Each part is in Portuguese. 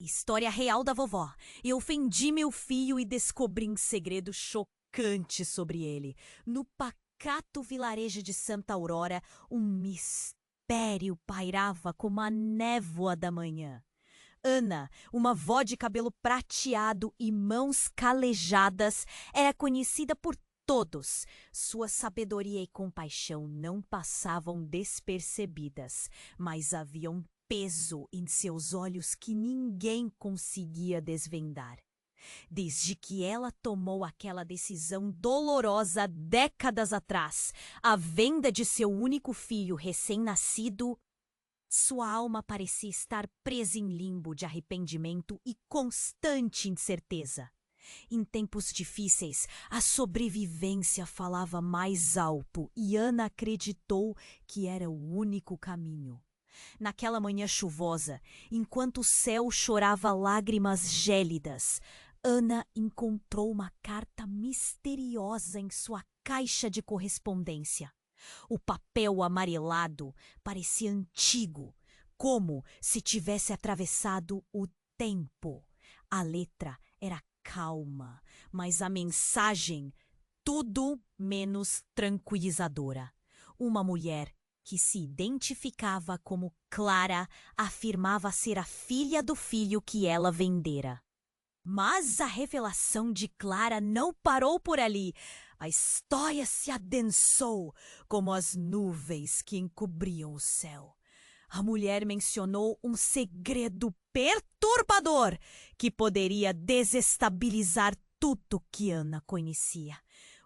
História real da vovó. Eu ofendi meu filho e descobri um segredo chocante sobre ele. No pacato vilarejo de Santa Aurora, um mistério pairava como a névoa da manhã. Ana, uma vó de cabelo prateado e mãos calejadas, era conhecida por todos. Sua sabedoria e compaixão não passavam despercebidas, mas havia um peso em seus olhos que ninguém conseguia desvendar. Desde que ela tomou aquela decisão dolorosa décadas atrás, a venda de seu único filho recém-nascido, sua alma parecia estar presa em limbo de arrependimento e constante incerteza. Em tempos difíceis, a sobrevivência falava mais alto e Ana acreditou que era o único caminho. Naquela manhã chuvosa, enquanto o céu chorava lágrimas gélidas, Ana encontrou uma carta misteriosa em sua caixa de correspondência. O papel amarelado parecia antigo, como se tivesse atravessado o tempo. A letra era calma, mas a mensagem tudo menos tranquilizadora. Uma mulher que se identificava como Clara afirmava ser a filha do filho que ela vendera. Mas a revelação de Clara não parou por ali. A história se adensou como as nuvens que encobriam o céu. A mulher mencionou um segredo perturbador que poderia desestabilizar tudo que Ana conhecia.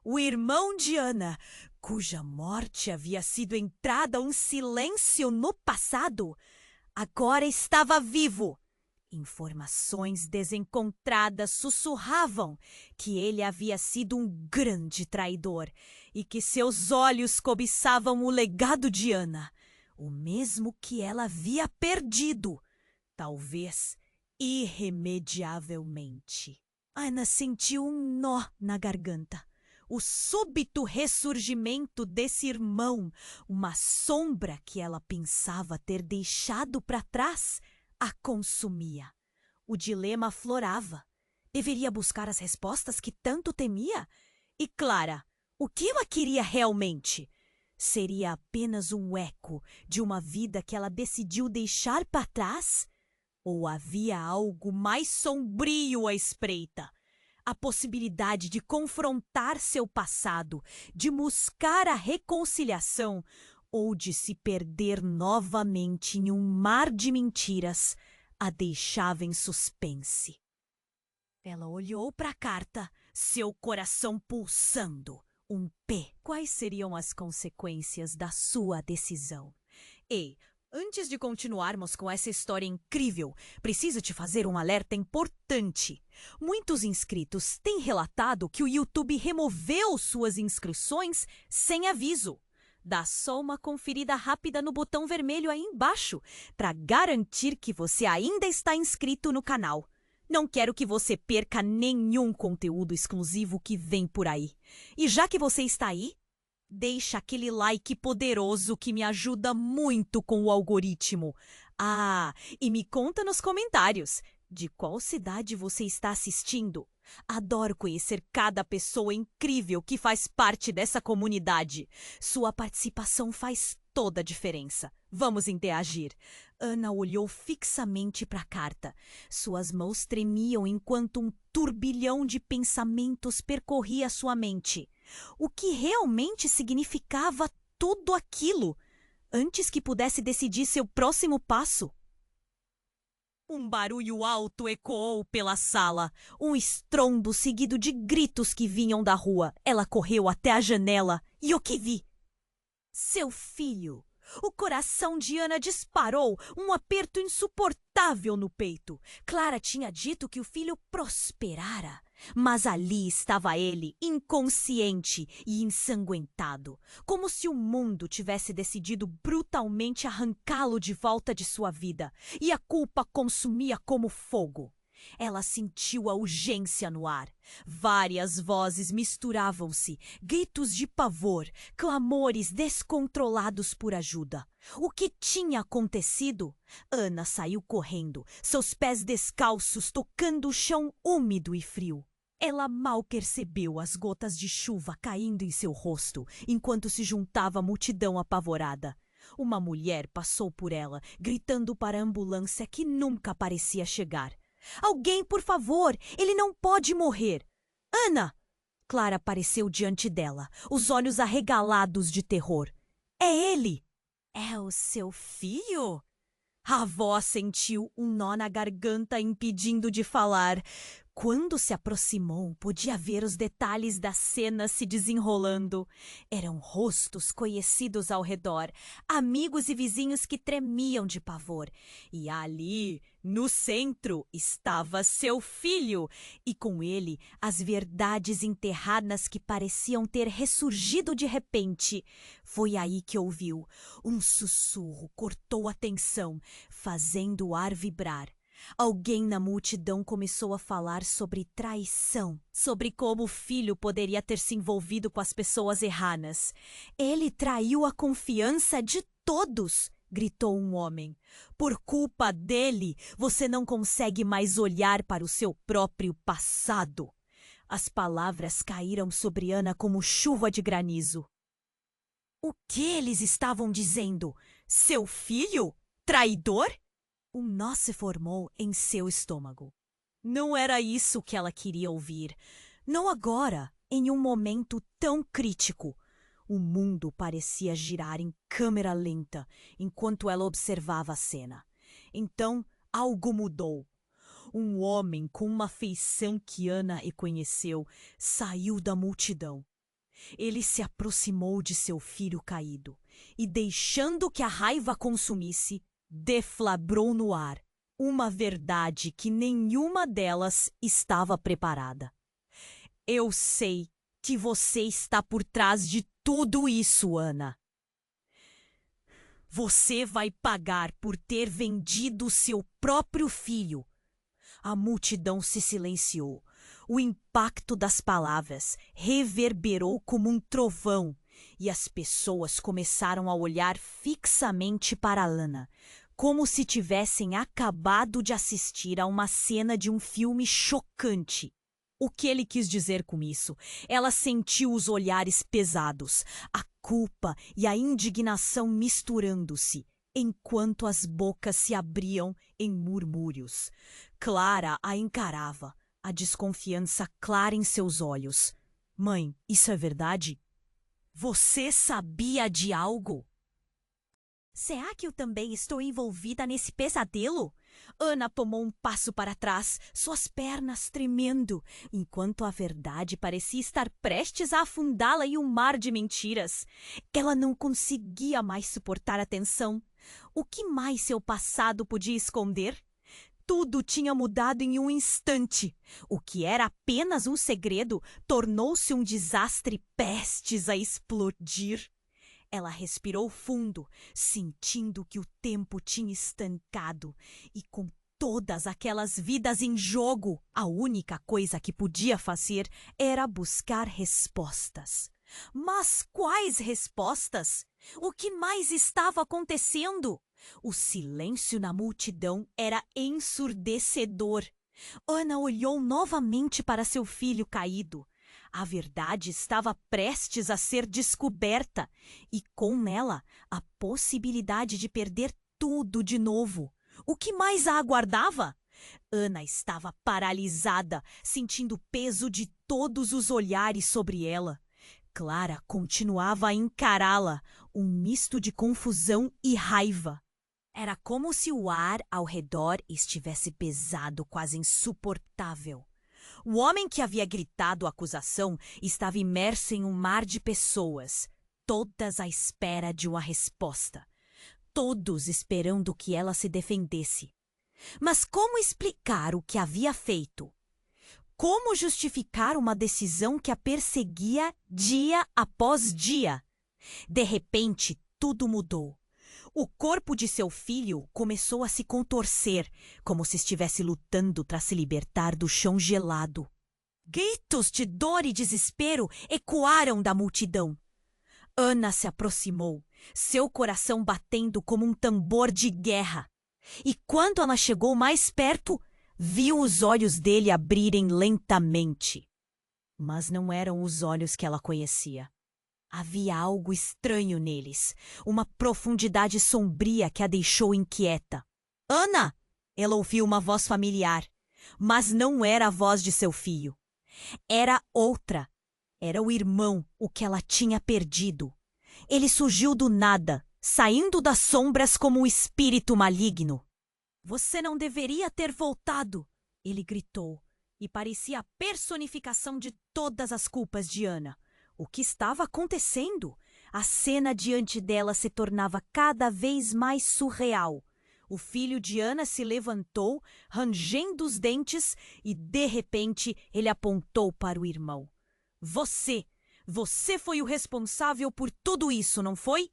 O irmão de Ana, cuja morte havia sido entrada um silêncio no passado, agora estava vivo. Informações desencontradas sussurravam que ele havia sido um grande traidor e que seus olhos cobiçavam o legado de Ana, o mesmo que ela havia perdido, talvez irremediavelmente. Ana sentiu um nó na garganta. O súbito ressurgimento desse irmão, uma sombra que ela pensava ter deixado para trás, a consumia. O dilema aflorava. Deveria buscar as respostas que tanto temia? E Clara, o que ela queria realmente? Seria apenas um eco de uma vida que ela decidiu deixar para trás? Ou havia algo mais sombrio à espreita? A possibilidade de confrontar seu passado, de buscar a reconciliação ou de se perder novamente em um mar de mentiras, a deixava em suspense. Ela olhou para a carta, seu coração pulsando. Um P. Quais seriam as consequências da sua decisão? Ei, antes de continuarmos com essa história incrível, preciso te fazer um alerta importante. Muitos inscritos têm relatado que o YouTube removeu suas inscrições sem aviso. Dá só uma conferida rápida no botão vermelho aí embaixo para garantir que você ainda está inscrito no canal. Não quero que você perca nenhum conteúdo exclusivo que vem por aí. E já que você está aí, deixa aquele like poderoso que me ajuda muito com o algoritmo. Ah, e me conta nos comentários de qual cidade você está assistindo. Adoro conhecer cada pessoa incrível que faz parte dessa comunidade. Sua participação faz toda a diferença. Vamos interagir. Ana olhou fixamente para a carta. Suas mãos tremiam enquanto um turbilhão de pensamentos percorria sua mente. O que realmente significava tudo aquilo? Antes que pudesse decidir seu próximo passo. Um barulho alto ecoou pela sala, um estrondo seguido de gritos que vinham da rua. Ela correu até a janela e o que vi? Seu filho! O coração de Ana disparou, um aperto insuportável no peito. Clara tinha dito que o filho prosperara, mas ali estava ele, inconsciente e ensanguentado, como se o mundo tivesse decidido brutalmente arrancá-lo de volta de sua vida, e a culpa consumia como fogo. Ela sentiu a urgência no ar. Várias vozes misturavam-se, gritos de pavor, clamores descontrolados por ajuda. O que tinha acontecido? Ana saiu correndo, seus pés descalços tocando o chão úmido e frio. Ela mal percebeu as gotas de chuva caindo em seu rosto, enquanto se juntava a multidão apavorada. Uma mulher passou por ela, gritando para a ambulância que nunca parecia chegar. Alguém, por favor, ele não pode morrer. Ana! Clara apareceu diante dela, os olhos arregalados de terror. É ele! É o seu filho? A avó sentiu um nó na garganta impedindo de falar. Quando se aproximou, podia ver os detalhes da cena se desenrolando. Eram rostos conhecidos ao redor, amigos e vizinhos que tremiam de pavor. E ali, no centro, estava seu filho, e com ele as verdades enterradas que pareciam ter ressurgido de repente. Foi aí que ouviu. Um sussurro cortou a tensão, fazendo o ar vibrar. Alguém na multidão começou a falar sobre traição, sobre como o filho poderia ter se envolvido com as pessoas erradas. Ele traiu a confiança de todos, gritou um homem. Por culpa dele, você não consegue mais olhar para o seu próprio passado. As palavras caíram sobre Ana como chuva de granizo. O que eles estavam dizendo? Seu filho? Traidor? Um nó se formou em seu estômago. Não era isso que ela queria ouvir. Não agora, em um momento tão crítico. O mundo parecia girar em câmera lenta enquanto ela observava a cena. Então, algo mudou. Um homem com uma feição que Ana reconheceu saiu da multidão. Ele se aproximou de seu filho caído e, deixando que a raiva consumisse, deflagrou no ar uma verdade que nenhuma delas estava preparada. Eu sei que você está por trás de tudo isso, Ana. Você vai pagar por ter vendido seu próprio filho. A multidão se silenciou. O impacto das palavras reverberou como um trovão e as pessoas começaram a olhar fixamente para Ana, como se tivessem acabado de assistir a uma cena de um filme chocante. O que ele quis dizer com isso? Ela sentiu os olhares pesados, a culpa e a indignação misturando-se, enquanto as bocas se abriam em murmúrios. Clara a encarava, a desconfiança clara em seus olhos. Mãe, isso é verdade? Você sabia de algo? Será que eu também estou envolvida nesse pesadelo? Ana tomou um passo para trás, suas pernas tremendo, enquanto a verdade parecia estar prestes a afundá-la em um mar de mentiras. Ela não conseguia mais suportar a tensão. O que mais seu passado podia esconder? Tudo tinha mudado em um instante. O que era apenas um segredo tornou-se um desastre prestes a explodir. Ela respirou fundo, sentindo que o tempo tinha estancado e com todas aquelas vidas em jogo, a única coisa que podia fazer era buscar respostas. Mas quais respostas? O que mais estava acontecendo? O silêncio na multidão era ensurdecedor. Ana olhou novamente para seu filho caído. A verdade estava prestes a ser descoberta e, com ela, a possibilidade de perder tudo de novo. O que mais a aguardava? Ana estava paralisada, sentindo o peso de todos os olhares sobre ela. Clara continuava a encará-la, um misto de confusão e raiva. Era como se o ar ao redor estivesse pesado, quase insuportável. O homem que havia gritado a acusação estava imerso em um mar de pessoas, todas à espera de uma resposta. Todos esperando que ela se defendesse. Mas como explicar o que havia feito? Como justificar uma decisão que a perseguia dia após dia? De repente, tudo mudou. O corpo de seu filho começou a se contorcer, como se estivesse lutando para se libertar do chão gelado. Gritos de dor e desespero ecoaram da multidão. Ana se aproximou, seu coração batendo como um tambor de guerra. E quando ela chegou mais perto, viu os olhos dele abrirem lentamente. Mas não eram os olhos que ela conhecia. Havia algo estranho neles, uma profundidade sombria que a deixou inquieta. Ana! Ela ouviu uma voz familiar, mas não era a voz de seu filho. Era outra. Era o irmão, o que ela tinha perdido. Ele surgiu do nada, saindo das sombras como um espírito maligno. Você não deveria ter voltado, ele gritou, e parecia a personificação de todas as culpas de Ana. O que estava acontecendo? A cena diante dela se tornava cada vez mais surreal. O filho de Ana se levantou, rangendo os dentes, e de repente ele apontou para o irmão. Você foi o responsável por tudo isso, não foi?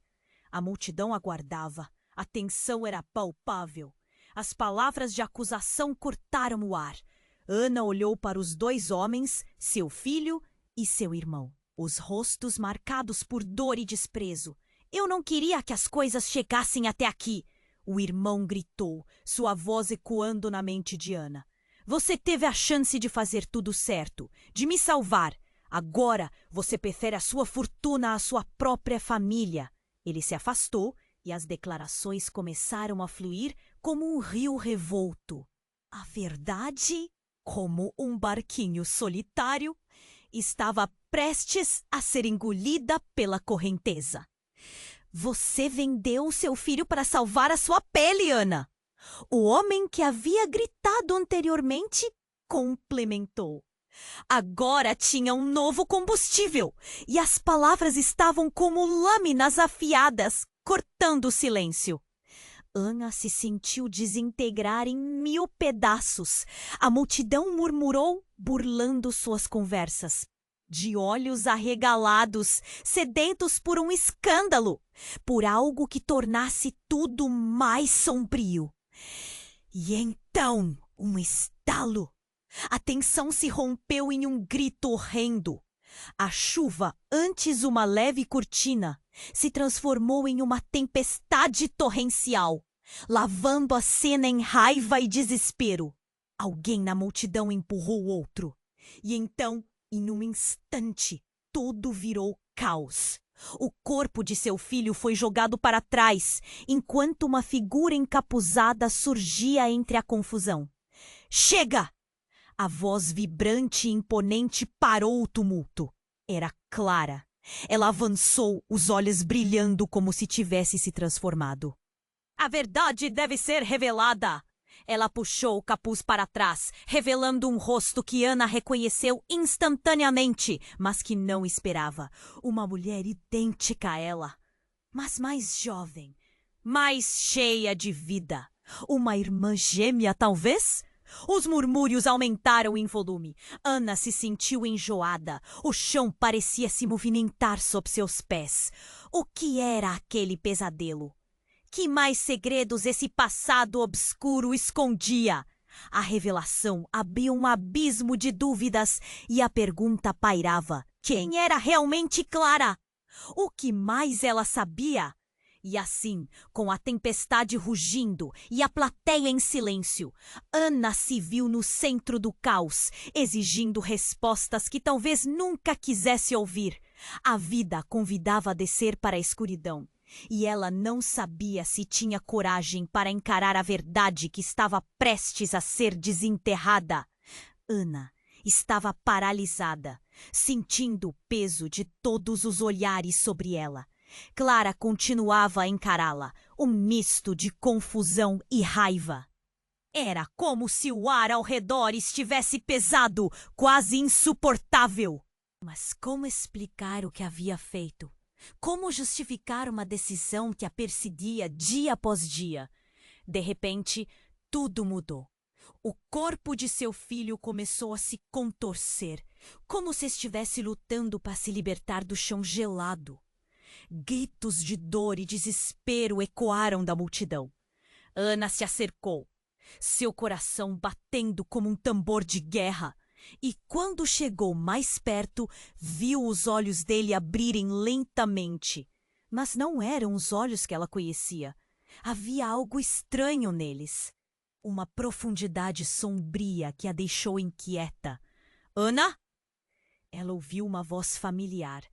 A multidão aguardava. A tensão era palpável. As palavras de acusação cortaram o ar. Ana olhou para os dois homens, seu filho e seu irmão. Os rostos marcados por dor e desprezo. Eu não queria que as coisas chegassem até aqui. O irmão gritou, sua voz ecoando na mente de Ana. Você teve a chance de fazer tudo certo, de me salvar. Agora você prefere a sua fortuna à sua própria família. Ele se afastou e as declarações começaram a fluir como um rio revolto. A verdade, como um barquinho solitário, estava prestes a ser engolida pela correnteza. Você vendeu seu filho para salvar a sua pele, Ana. O homem que havia gritado anteriormente complementou. Agora tinha um novo combustível e as palavras estavam como lâminas afiadas, cortando o silêncio. Ana se sentiu desintegrar em 1000 pedaços. A multidão murmurou, burlando suas conversas. De olhos arregalados, sedentos por um escândalo, por algo que tornasse tudo mais sombrio. E então, um estalo. A tensão se rompeu em um grito horrendo. A chuva, antes uma leve cortina, se transformou em uma tempestade torrencial, lavando a cena em raiva e desespero. Alguém na multidão empurrou o outro. E então, em um instante, tudo virou caos. O corpo de seu filho foi jogado para trás, enquanto uma figura encapuzada surgia entre a confusão. Chega! A voz vibrante e imponente parou o tumulto. Era Clara. Ela avançou, os olhos brilhando como se tivesse se transformado. A verdade deve ser revelada! Ela puxou o capuz para trás, revelando um rosto que Ana reconheceu instantaneamente, mas que não esperava. Uma mulher idêntica a ela, mas mais jovem, mais cheia de vida. Uma irmã gêmea, talvez? Os murmúrios aumentaram em volume. Ana se sentiu enjoada. O chão parecia se movimentar sob seus pés. O que era aquele pesadelo? Que mais segredos esse passado obscuro escondia? A revelação abriu um abismo de dúvidas e a pergunta pairava: quem era realmente Clara? O que mais ela sabia? E assim, com a tempestade rugindo e a plateia em silêncio, Ana se viu no centro do caos, exigindo respostas que talvez nunca quisesse ouvir. A vida a convidava a descer para a escuridão, e ela não sabia se tinha coragem para encarar a verdade que estava prestes a ser desenterrada. Ana estava paralisada, sentindo o peso de todos os olhares sobre ela. Clara continuava a encará-la, um misto de confusão e raiva. Era como se o ar ao redor estivesse pesado, quase insuportável. Mas como explicar o que havia feito? Como justificar uma decisão que a perseguia dia após dia? De repente, tudo mudou. O corpo de seu filho começou a se contorcer, como se estivesse lutando para se libertar do chão gelado. Gritos de dor e desespero ecoaram da multidão. Ana se acercou, seu coração batendo como um tambor de guerra. E quando chegou mais perto, viu os olhos dele abrirem lentamente. Mas não eram os olhos que ela conhecia. Havia algo estranho neles. Uma profundidade sombria que a deixou inquieta. Ana? Ela ouviu uma voz familiar,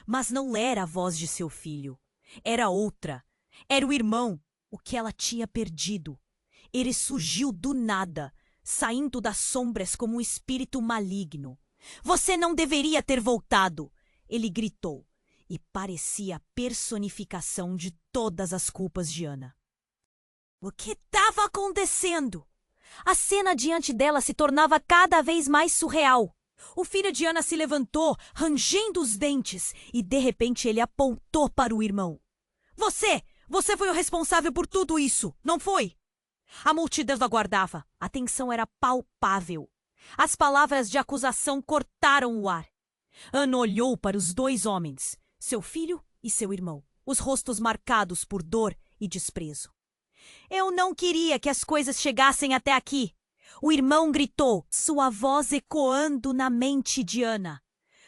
mas não era a voz de seu filho. Era outra. Era o irmão, o que ela tinha perdido. Ele surgiu do nada, saindo das sombras como um espírito maligno. Você não deveria ter voltado, ele gritou, e parecia a personificação de todas as culpas de Ana. O que estava acontecendo? A cena diante dela se tornava cada vez mais surreal. O filho de Ana se levantou, rangendo os dentes, e de repente ele apontou para o irmão. Você foi o responsável por tudo isso, não foi? A multidão aguardava. A tensão era palpável. As palavras de acusação cortaram o ar. Ana olhou para os dois homens, seu filho e seu irmão, os rostos marcados por dor e desprezo. Eu não queria que as coisas chegassem até aqui. O irmão gritou, sua voz ecoando na mente de Ana.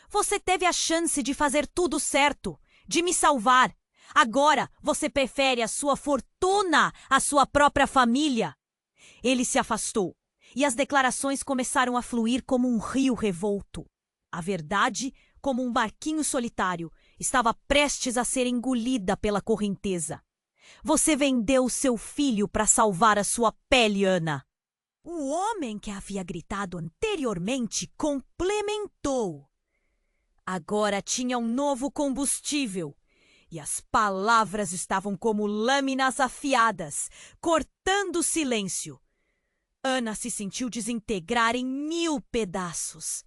Você teve a chance de fazer tudo certo, de me salvar. Agora você prefere a sua fortuna à sua própria família. Ele se afastou e as declarações começaram a fluir como um rio revolto. A verdade, como um barquinho solitário, estava prestes a ser engolida pela correnteza. Você vendeu seu filho para salvar a sua pele, Ana. O homem que havia gritado anteriormente complementou. Agora tinha um novo combustível. E as palavras estavam como lâminas afiadas, cortando o silêncio. Ana se sentiu desintegrar em 1000 pedaços.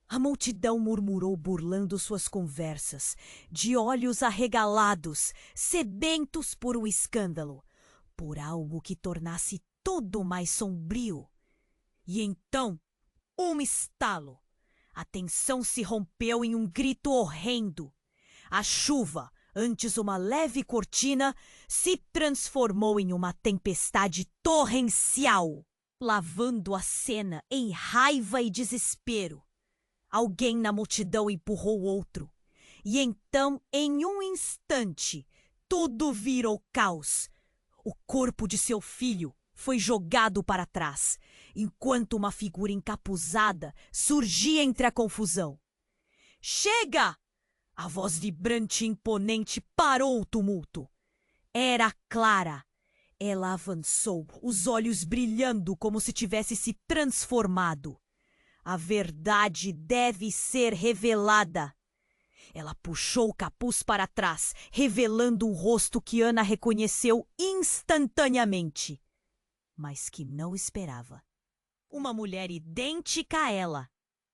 A multidão murmurou burlando suas conversas, de olhos arregalados, sedentos por um escândalo, por algo que tornasse tudo mais sombrio. E então, um estalo. A tensão se rompeu em um grito horrendo. A chuva, antes uma leve cortina, se transformou em uma tempestade torrencial, lavando a cena em raiva e desespero. Alguém na multidão empurrou outro. E então, em um instante, tudo virou caos. O corpo de seu filho foi jogado para trás, enquanto uma figura encapuzada surgia entre a confusão. Chega! A voz vibrante e imponente parou o tumulto. Era Clara. Ela avançou, os olhos brilhando como se tivesse se transformado. A verdade deve ser revelada. Ela puxou o capuz para trás, revelando um rosto que Ana reconheceu instantaneamente, mas que não esperava. Uma mulher idêntica a ela,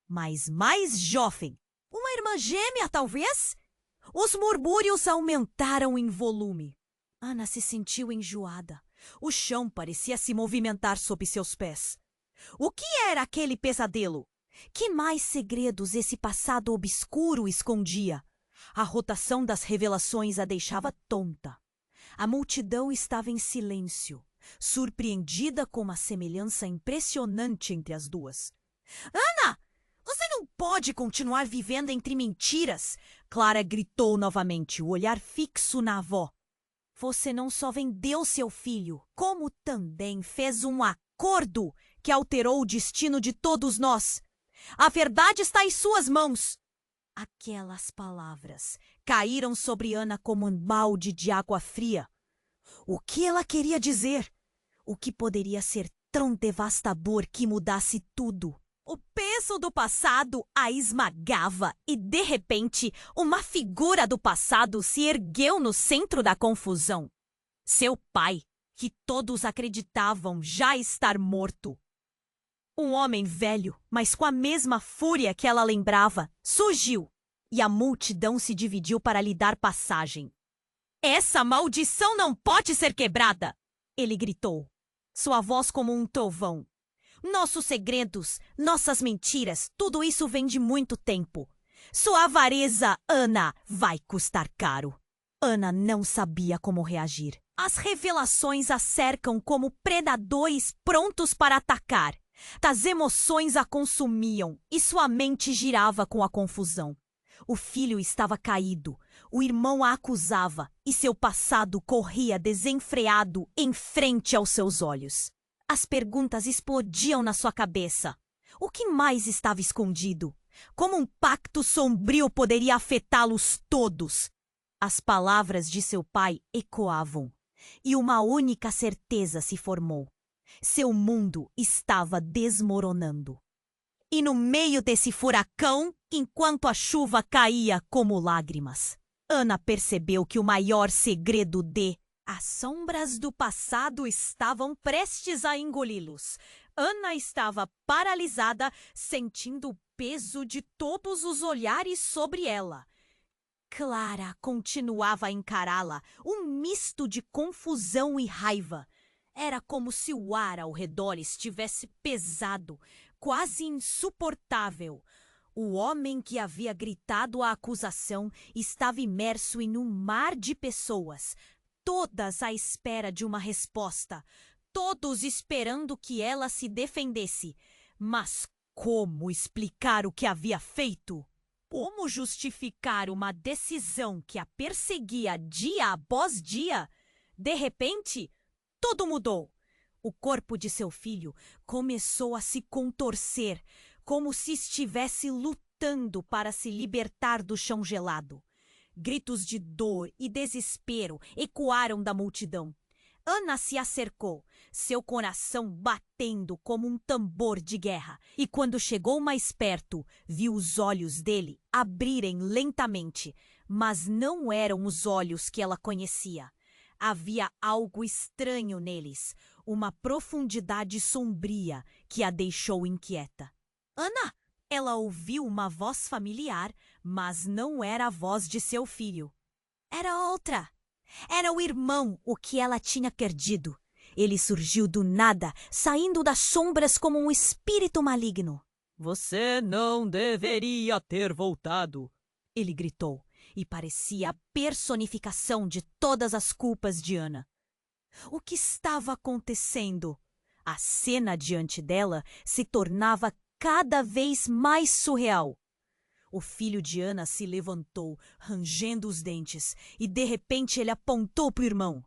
mas mais jovem. Uma irmã gêmea, talvez? Os murmúrios aumentaram em volume. Ana se sentiu enjoada. O chão parecia se movimentar sob seus pés. O que era aquele pesadelo? Que mais segredos esse passado obscuro escondia? A rotação das revelações a deixava tonta. A multidão estava em silêncio, surpreendida com uma semelhança impressionante entre as duas. Ana! Você não pode continuar vivendo entre mentiras! Clara gritou novamente, o olhar fixo na avó. Você não só vendeu seu filho, como também fez um acordo que alterou o destino de todos nós. A verdade está em suas mãos. Aquelas palavras caíram sobre Ana como um balde de água fria. O que ela queria dizer? O que poderia ser tão devastador que mudasse tudo? O peso do passado a esmagava e, de repente, uma figura do passado se ergueu no centro da confusão. Seu pai, que todos acreditavam já estar morto. Um homem velho, mas com a mesma fúria que ela lembrava, surgiu e a multidão se dividiu para lhe dar passagem. Essa maldição não pode ser quebrada! Ele gritou, sua voz como um trovão. Nossos segredos, nossas mentiras, tudo isso vem de muito tempo. Sua avareza, Ana, vai custar caro. Ana não sabia como reagir. As revelações a cercam como predadores prontos para atacar. As emoções a consumiam e sua mente girava com a confusão. O filho estava caído, o irmão a acusava e seu passado corria desenfreado em frente aos seus olhos. As perguntas explodiam na sua cabeça. O que mais estava escondido? Como um pacto sombrio poderia afetá-los todos? As palavras de seu pai ecoavam, e uma única certeza se formou. Seu mundo estava desmoronando. E no meio desse furacão, enquanto a chuva caía como lágrimas, Ana percebeu que o maior segredo as sombras do passado estavam prestes a engoli-los. Ana estava paralisada, sentindo o peso de todos os olhares sobre ela. Clara continuava a encará-la, um misto de confusão e raiva. Era como se o ar ao redor estivesse pesado, quase insuportável. O homem que havia gritado a acusação estava imerso em um mar de pessoas, todas à espera de uma resposta, todos esperando que ela se defendesse. Mas como explicar o que havia feito? Como justificar uma decisão que a perseguia dia após dia? De repente, tudo mudou. O corpo de seu filho começou a se contorcer, como se estivesse lutando para se libertar do chão gelado. Gritos de dor e desespero ecoaram da multidão. Ana se acercou, seu coração batendo como um tambor de guerra, e quando chegou mais perto, viu os olhos dele abrirem lentamente, mas não eram os olhos que ela conhecia. Havia algo estranho neles, uma profundidade sombria que a deixou inquieta. Ana! Ela ouviu uma voz familiar, mas não era a voz de seu filho. Era outra. Era o irmão, o que ela tinha perdido. Ele surgiu do nada, saindo das sombras como um espírito maligno. Você não deveria ter voltado, ele gritou, e parecia a personificação de todas as culpas de Ana. O que estava acontecendo? A cena diante dela se tornava cada vez mais surreal. O filho de Ana se levantou, rangendo os dentes, e de repente ele apontou para o irmão.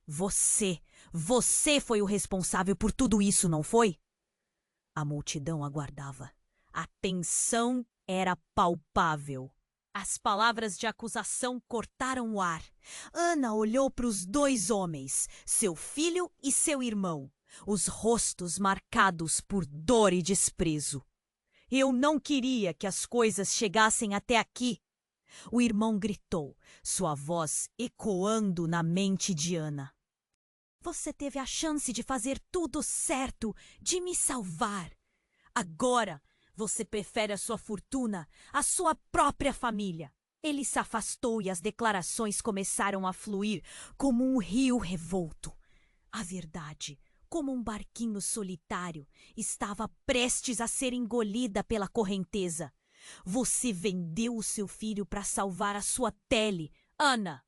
Você foi o responsável por tudo isso, não foi? A multidão aguardava. A tensão era palpável. As palavras de acusação cortaram o ar. Ana olhou para os dois homens, seu filho e seu irmão, os rostos marcados por dor e desprezo. Eu não queria que as coisas chegassem até aqui. O irmão gritou, sua voz ecoando na mente de Ana. Você teve a chance de fazer tudo certo, de me salvar. Agora você prefere a sua fortuna, a sua própria família. Ele se afastou e as declarações começaram a fluir como um rio revolto. A verdade, como um barquinho solitário, estava prestes a ser engolida pela correnteza. Você vendeu o seu filho para salvar a sua Tele, Ana.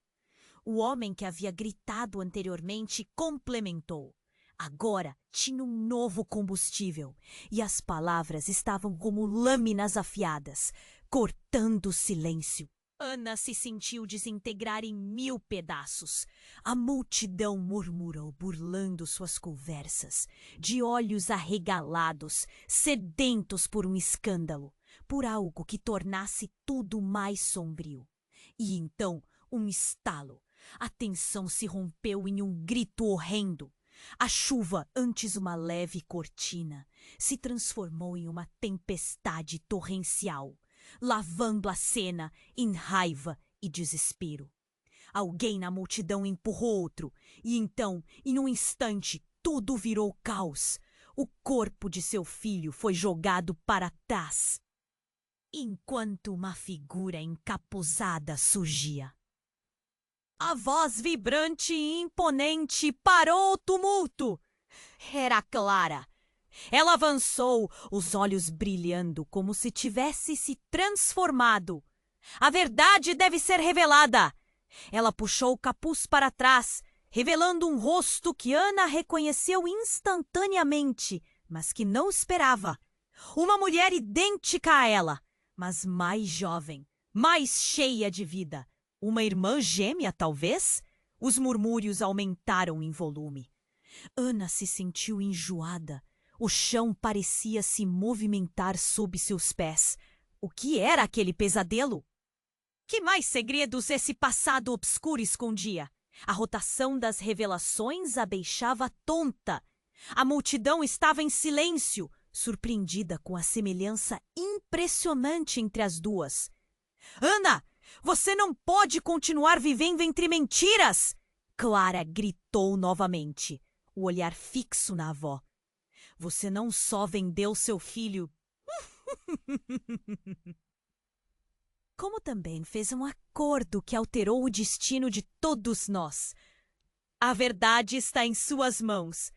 O homem que havia gritado anteriormente complementou. Agora tinha um novo combustível, e as palavras estavam como lâminas afiadas, cortando o silêncio. Ana se sentiu desintegrar em 1000 pedaços. A multidão murmurou, burlando suas conversas, de olhos arregalados, sedentos por um escândalo, por algo que tornasse tudo mais sombrio. E então, um estalo. A tensão se rompeu em um grito horrendo. A chuva, antes uma leve cortina, se transformou em uma tempestade torrencial, lavando a cena em raiva e desespero. Alguém na multidão empurrou outro, e então, em um instante, tudo virou caos. O corpo de seu filho foi jogado para trás, enquanto uma figura encapuzada surgia. A voz vibrante e imponente parou o tumulto. Era Clara. Ela avançou, os olhos brilhando como se tivesse se transformado. A verdade deve ser revelada. Ela puxou o capuz para trás, revelando um rosto que Ana reconheceu instantaneamente, mas que não esperava. Uma mulher idêntica a ela, mas mais jovem, mais cheia de vida. Uma irmã gêmea, talvez? Os murmúrios aumentaram em volume. Ana se sentiu enjoada. O chão parecia se movimentar sob seus pés. O que era aquele pesadelo? Que mais segredos esse passado obscuro escondia? A rotação das revelações a deixava tonta. A multidão estava em silêncio, surpreendida com a semelhança impressionante entre as duas. Ana, você não pode continuar vivendo entre mentiras! Clara gritou novamente, o olhar fixo na avó. Você não só vendeu seu filho, como também fez um acordo que alterou o destino de todos nós. A verdade está em suas mãos.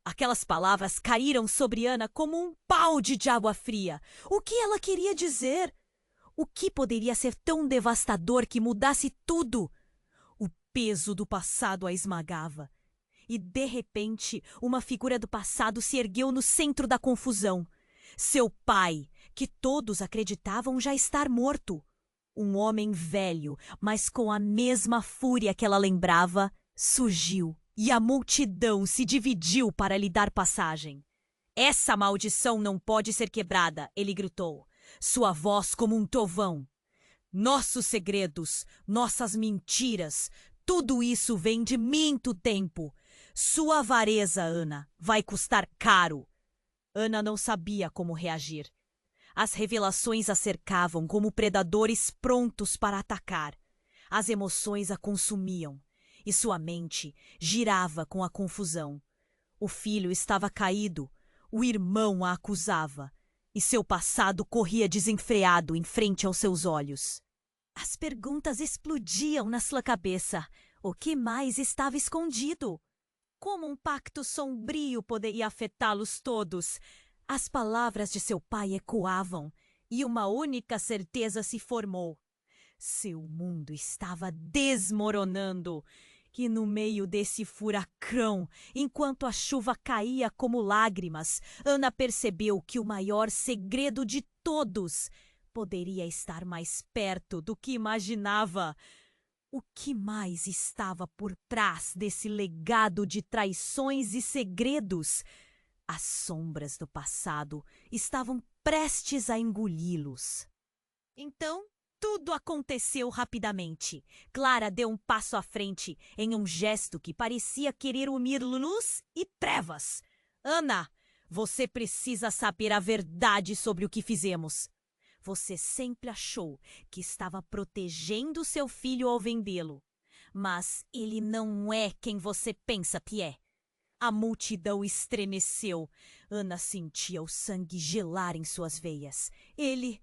Aquelas palavras caíram sobre Ana como um balde de água fria. O que ela queria dizer? O que poderia ser tão devastador que mudasse tudo? O peso do passado a esmagava. E, de repente, uma figura do passado se ergueu no centro da confusão. Seu pai, que todos acreditavam já estar morto. Um homem velho, mas com a mesma fúria que ela lembrava, surgiu. E a multidão se dividiu para lhe dar passagem. Essa maldição não pode ser quebrada, ele gritou, sua voz como um trovão. Nossos segredos, nossas mentiras, tudo isso vem de muito tempo. Sua avareza, Ana, vai custar caro. Ana não sabia como reagir. As revelações a cercavam como predadores prontos para atacar. As emoções a consumiam. E sua mente girava com a confusão. O filho estava caído, o irmão a acusava, e seu passado corria desenfreado em frente aos seus olhos. As perguntas explodiam na sua cabeça. O que mais estava escondido? Como um pacto sombrio poderia afetá-los todos? As palavras de seu pai ecoavam, e uma única certeza se formou. Seu mundo estava desmoronando. Que no meio desse furacão, enquanto a chuva caía como lágrimas, Ana percebeu que o maior segredo de todos poderia estar mais perto do que imaginava. O que mais estava por trás desse legado de traições e segredos? As sombras do passado estavam prestes a engoli-los. Então, tudo aconteceu rapidamente. Clara deu um passo à frente, em um gesto que parecia querer unir luz e trevas. Ana, você precisa saber a verdade sobre o que fizemos. Você sempre achou que estava protegendo seu filho ao vendê-lo. Mas ele não é quem você pensa que é. A multidão estremeceu. Ana sentia o sangue gelar em suas veias. Ele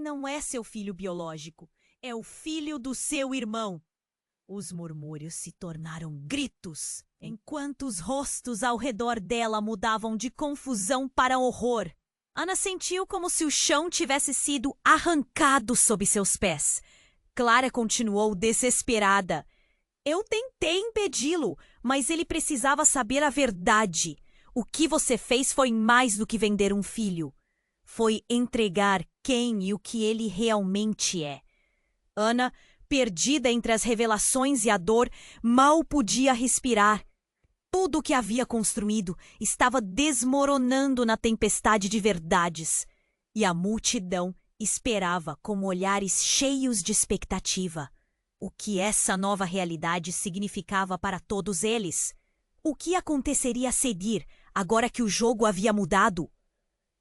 não é seu filho biológico. É o filho do seu irmão. Os murmúrios se tornaram gritos, enquanto os rostos ao redor dela mudavam de confusão para horror. Ana sentiu como se o chão tivesse sido arrancado sob seus pés. Clara continuou desesperada. Eu tentei impedi-lo, mas ele precisava saber a verdade. O que você fez foi mais do que vender um filho. Foi entregar quem e o que ele realmente é. Ana, perdida entre as revelações e a dor, mal podia respirar. Tudo o que havia construído estava desmoronando na tempestade de verdades. E a multidão esperava com olhares cheios de expectativa. O que essa nova realidade significava para todos eles? O que aconteceria a seguir, agora que o jogo havia mudado?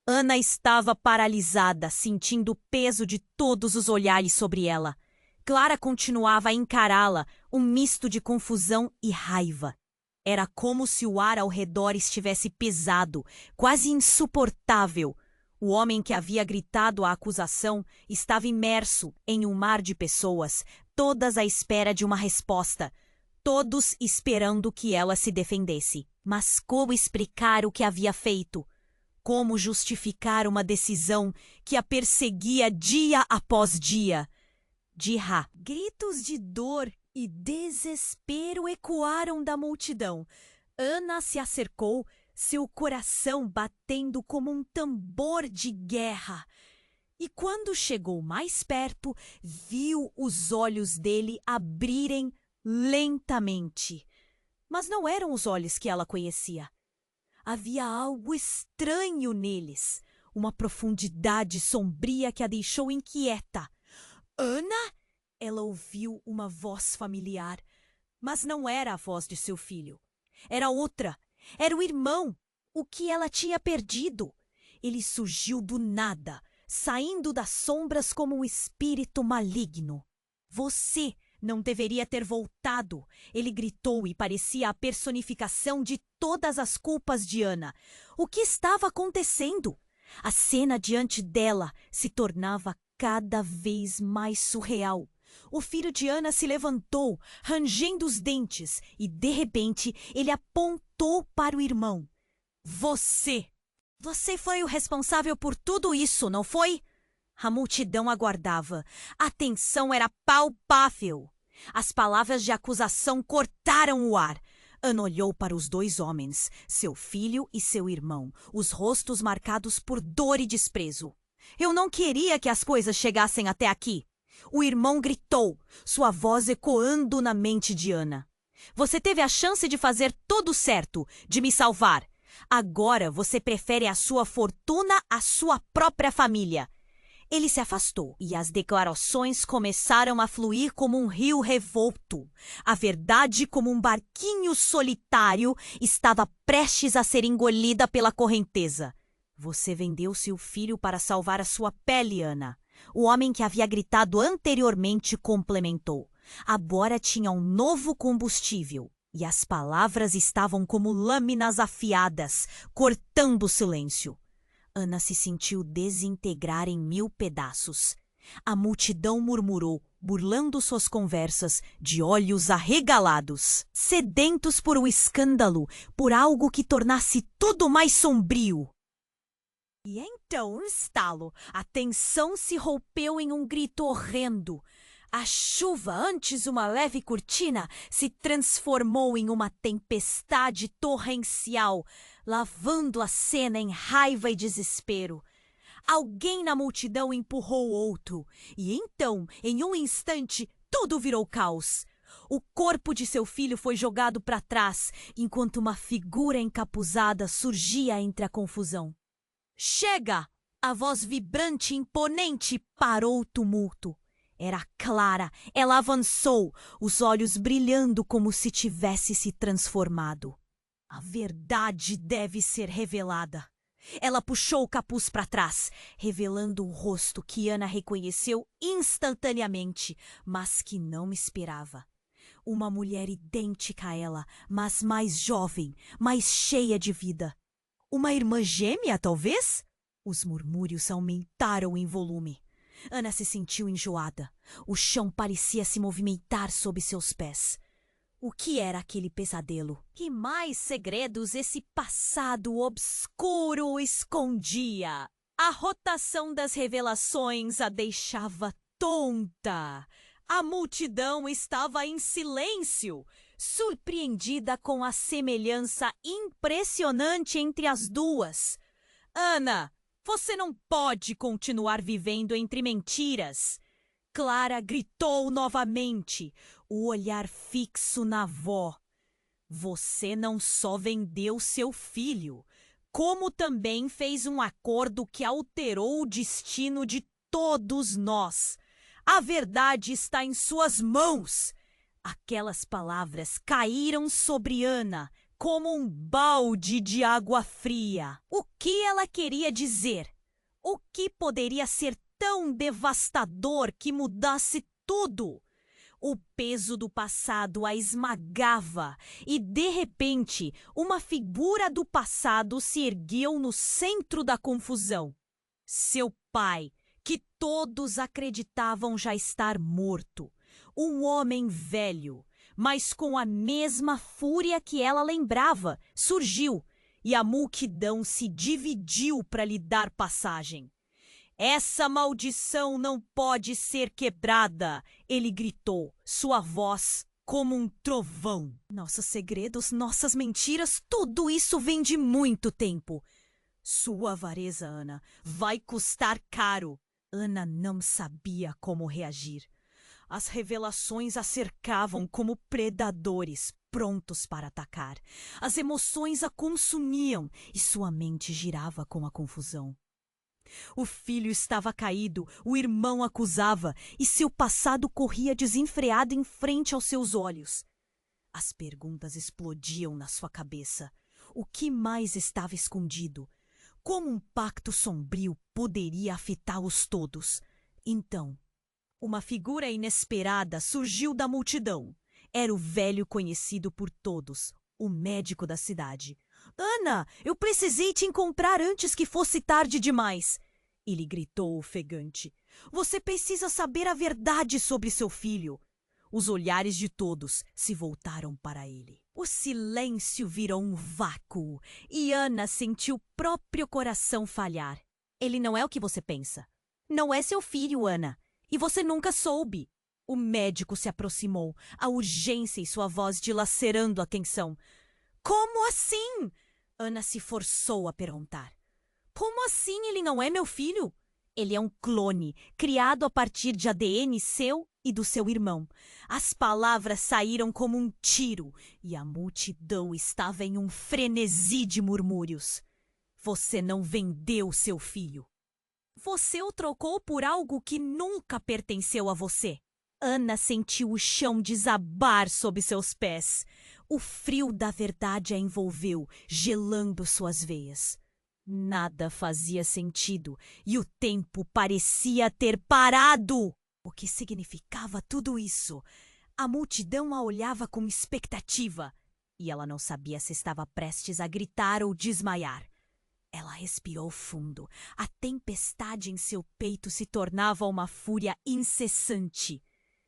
Ana estava paralisada, sentindo o peso de todos os olhares sobre ela. Clara continuava a encará-la, um misto de confusão e raiva. Era como se o ar ao redor estivesse pesado, quase insuportável. O homem que havia gritado a acusação estava imerso em um mar de pessoas, todas à espera de uma resposta, todos esperando que ela se defendesse. Mas como explicar o que havia feito? Como justificar uma decisão que a perseguia dia após dia? Gritos de dor e desespero ecoaram da multidão. Ana se acercou, seu coração batendo como um tambor de guerra. E quando chegou mais perto, viu os olhos dele abrirem lentamente. Mas não eram os olhos que ela conhecia. Havia algo estranho neles, uma profundidade sombria que a deixou inquieta. Ana? Ela ouviu uma voz familiar, mas não era a voz de seu filho. Era outra, era o irmão, o que ela tinha perdido. Ele surgiu do nada, saindo das sombras como um espírito maligno. Você não deveria ter voltado, ele gritou e parecia a personificação de todas as culpas de Ana. O que estava acontecendo? A cena diante dela se tornava cada vez mais surreal. O filho de Ana se levantou, rangendo os dentes, e, de repente, ele apontou para o irmão. Você foi o responsável por tudo isso, não foi? A multidão aguardava. A tensão era palpável. As palavras de acusação cortaram o ar. Ana olhou para os dois homens, seu filho e seu irmão, os rostos marcados por dor e desprezo. Eu não queria que as coisas chegassem até aqui. O irmão gritou, sua voz ecoando na mente de Ana. Você teve a chance de fazer tudo certo, de me salvar. Agora você prefere a sua fortuna à sua própria família. Ele se afastou e as declarações começaram a fluir como um rio revolto. A verdade, como um barquinho solitário, estava prestes a ser engolida pela correnteza. Você vendeu seu filho para salvar a sua pele, Ana. O homem que havia gritado anteriormente complementou. Agora tinha um novo combustível. E as palavras estavam como lâminas afiadas, cortando o silêncio. Ana se sentiu desintegrar em 1000 pedaços. A multidão murmurou, burlando suas conversas, de olhos arregalados, sedentos por um escândalo, por algo que tornasse tudo mais sombrio. E então, um estalo, a tensão se rompeu em um grito horrendo. A chuva, antes uma leve cortina, se transformou em uma tempestade torrencial, lavando a cena em raiva e desespero. Alguém na multidão empurrou outro, e então, em um instante, tudo virou caos. O corpo de seu filho foi jogado para trás, enquanto uma figura encapuzada surgia entre a confusão. Chega! A voz vibrante e imponente parou o tumulto. Era Clara. Ela avançou, os olhos brilhando como se tivesse se transformado. A verdade deve ser revelada. Ela puxou o capuz para trás, revelando um rosto que Ana reconheceu instantaneamente, mas que não esperava. Uma mulher idêntica a ela, mas mais jovem, mais cheia de vida. Uma irmã gêmea, talvez? Os murmúrios aumentaram em volume. Ana se sentiu enjoada. O chão parecia se movimentar sob seus pés. O que era aquele pesadelo? Que mais segredos esse passado obscuro escondia? A rotação das revelações a deixava tonta. A multidão estava em silêncio, surpreendida com a semelhança impressionante entre as duas. Ana, você não pode continuar vivendo entre mentiras. Clara gritou novamente, o olhar fixo na avó. Você não só vendeu seu filho, como também fez um acordo que alterou o destino de todos nós. A verdade está em suas mãos. Aquelas palavras caíram sobre Ana como um balde de água fria. O que ela queria dizer? O que poderia ser tão devastador que mudasse tudo? O peso do passado a esmagava e, de repente, uma figura do passado se ergueu no centro da confusão. Seu pai, que todos acreditavam já estar morto. Um homem velho, mas com a mesma fúria que ela lembrava, surgiu e a multidão se dividiu para lhe dar passagem. Essa maldição não pode ser quebrada, ele gritou, sua voz como um trovão. Nossos segredos, nossas mentiras, tudo isso vem de muito tempo. Sua avareza, Ana, vai custar caro. Ana não sabia como reagir. As revelações a cercavam como predadores, prontos para atacar. As emoções a consumiam e sua mente girava com a confusão. O filho estava caído, o irmão acusava, e seu passado corria desenfreado em frente aos seus olhos. As perguntas explodiam na sua cabeça. O que mais estava escondido? Como um pacto sombrio poderia afetá-los todos? Então, uma figura inesperada surgiu da multidão. Era o velho conhecido por todos, o médico da cidade. Ana, eu precisei te encontrar antes que fosse tarde demais. Ele gritou ofegante. Você precisa saber a verdade sobre seu filho. Os olhares de todos se voltaram para ele. O silêncio virou um vácuo e Ana sentiu o próprio coração falhar. Ele não é o que você pensa. Não é seu filho, Ana. E você nunca soube. O médico se aproximou, a urgência em sua voz dilacerando a tensão. Como assim? Ana se forçou a perguntar. Como assim ele não é meu filho? Ele é um clone, criado a partir de ADN seu e do seu irmão. As palavras saíram como um tiro e a multidão estava em um frenesi de murmúrios. Você não vendeu seu filho. Você o trocou por algo que nunca pertenceu a você. Ana sentiu o chão desabar sob seus pés. O frio da verdade a envolveu, gelando suas veias. Nada fazia sentido e o tempo parecia ter parado. O que significava tudo isso? A multidão a olhava com expectativa e ela não sabia se estava prestes a gritar ou desmaiar. Ela respirou fundo. A tempestade em seu peito se tornava uma fúria incessante.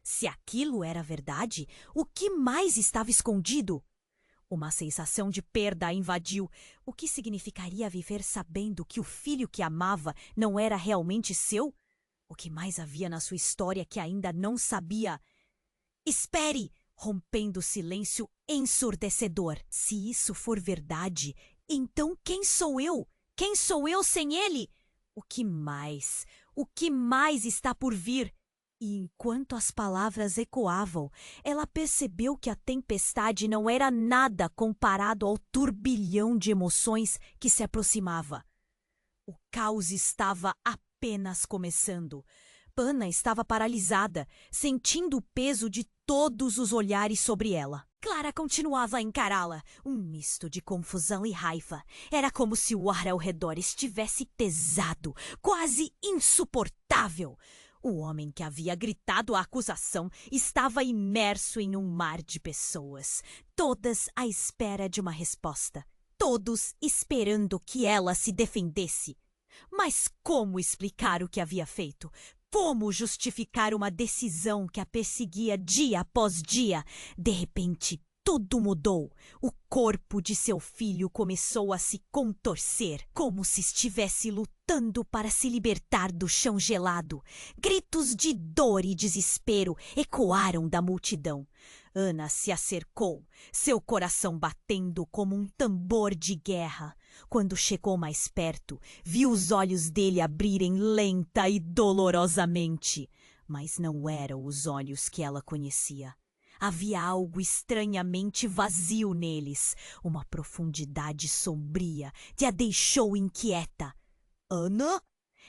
Se aquilo era verdade, o que mais estava escondido? Uma sensação de perda a invadiu. O que significaria viver sabendo que o filho que amava não era realmente seu? O que mais havia na sua história que ainda não sabia? Espere! Rompendo o silêncio ensurdecedor. Se isso for verdade, então quem sou eu? Quem sou eu sem ele? O que mais? O que mais está por vir? E enquanto as palavras ecoavam, ela percebeu que a tempestade não era nada comparado ao turbilhão de emoções que se aproximava. O caos estava apenas começando. Ana estava paralisada, sentindo o peso de todos os olhares sobre ela. Clara continuava a encará-la, um misto de confusão e raiva. Era como se o ar ao redor estivesse pesado, quase insuportável. O homem que havia gritado a acusação estava imerso em um mar de pessoas, todas à espera de uma resposta, todos esperando que ela se defendesse. Mas como explicar o que havia feito? Como justificar uma decisão que a perseguia dia após dia? De repente, tudo mudou. O corpo de seu filho começou a se contorcer, como se estivesse lutando para se libertar do chão gelado. Gritos de dor e desespero ecoaram da multidão. Ana se acercou, seu coração batendo como um tambor de guerra. Quando chegou mais perto, viu os olhos dele abrirem lenta e dolorosamente. Mas não eram os olhos que ela conhecia. Havia algo estranhamente vazio neles, uma profundidade sombria que a deixou inquieta. Ana?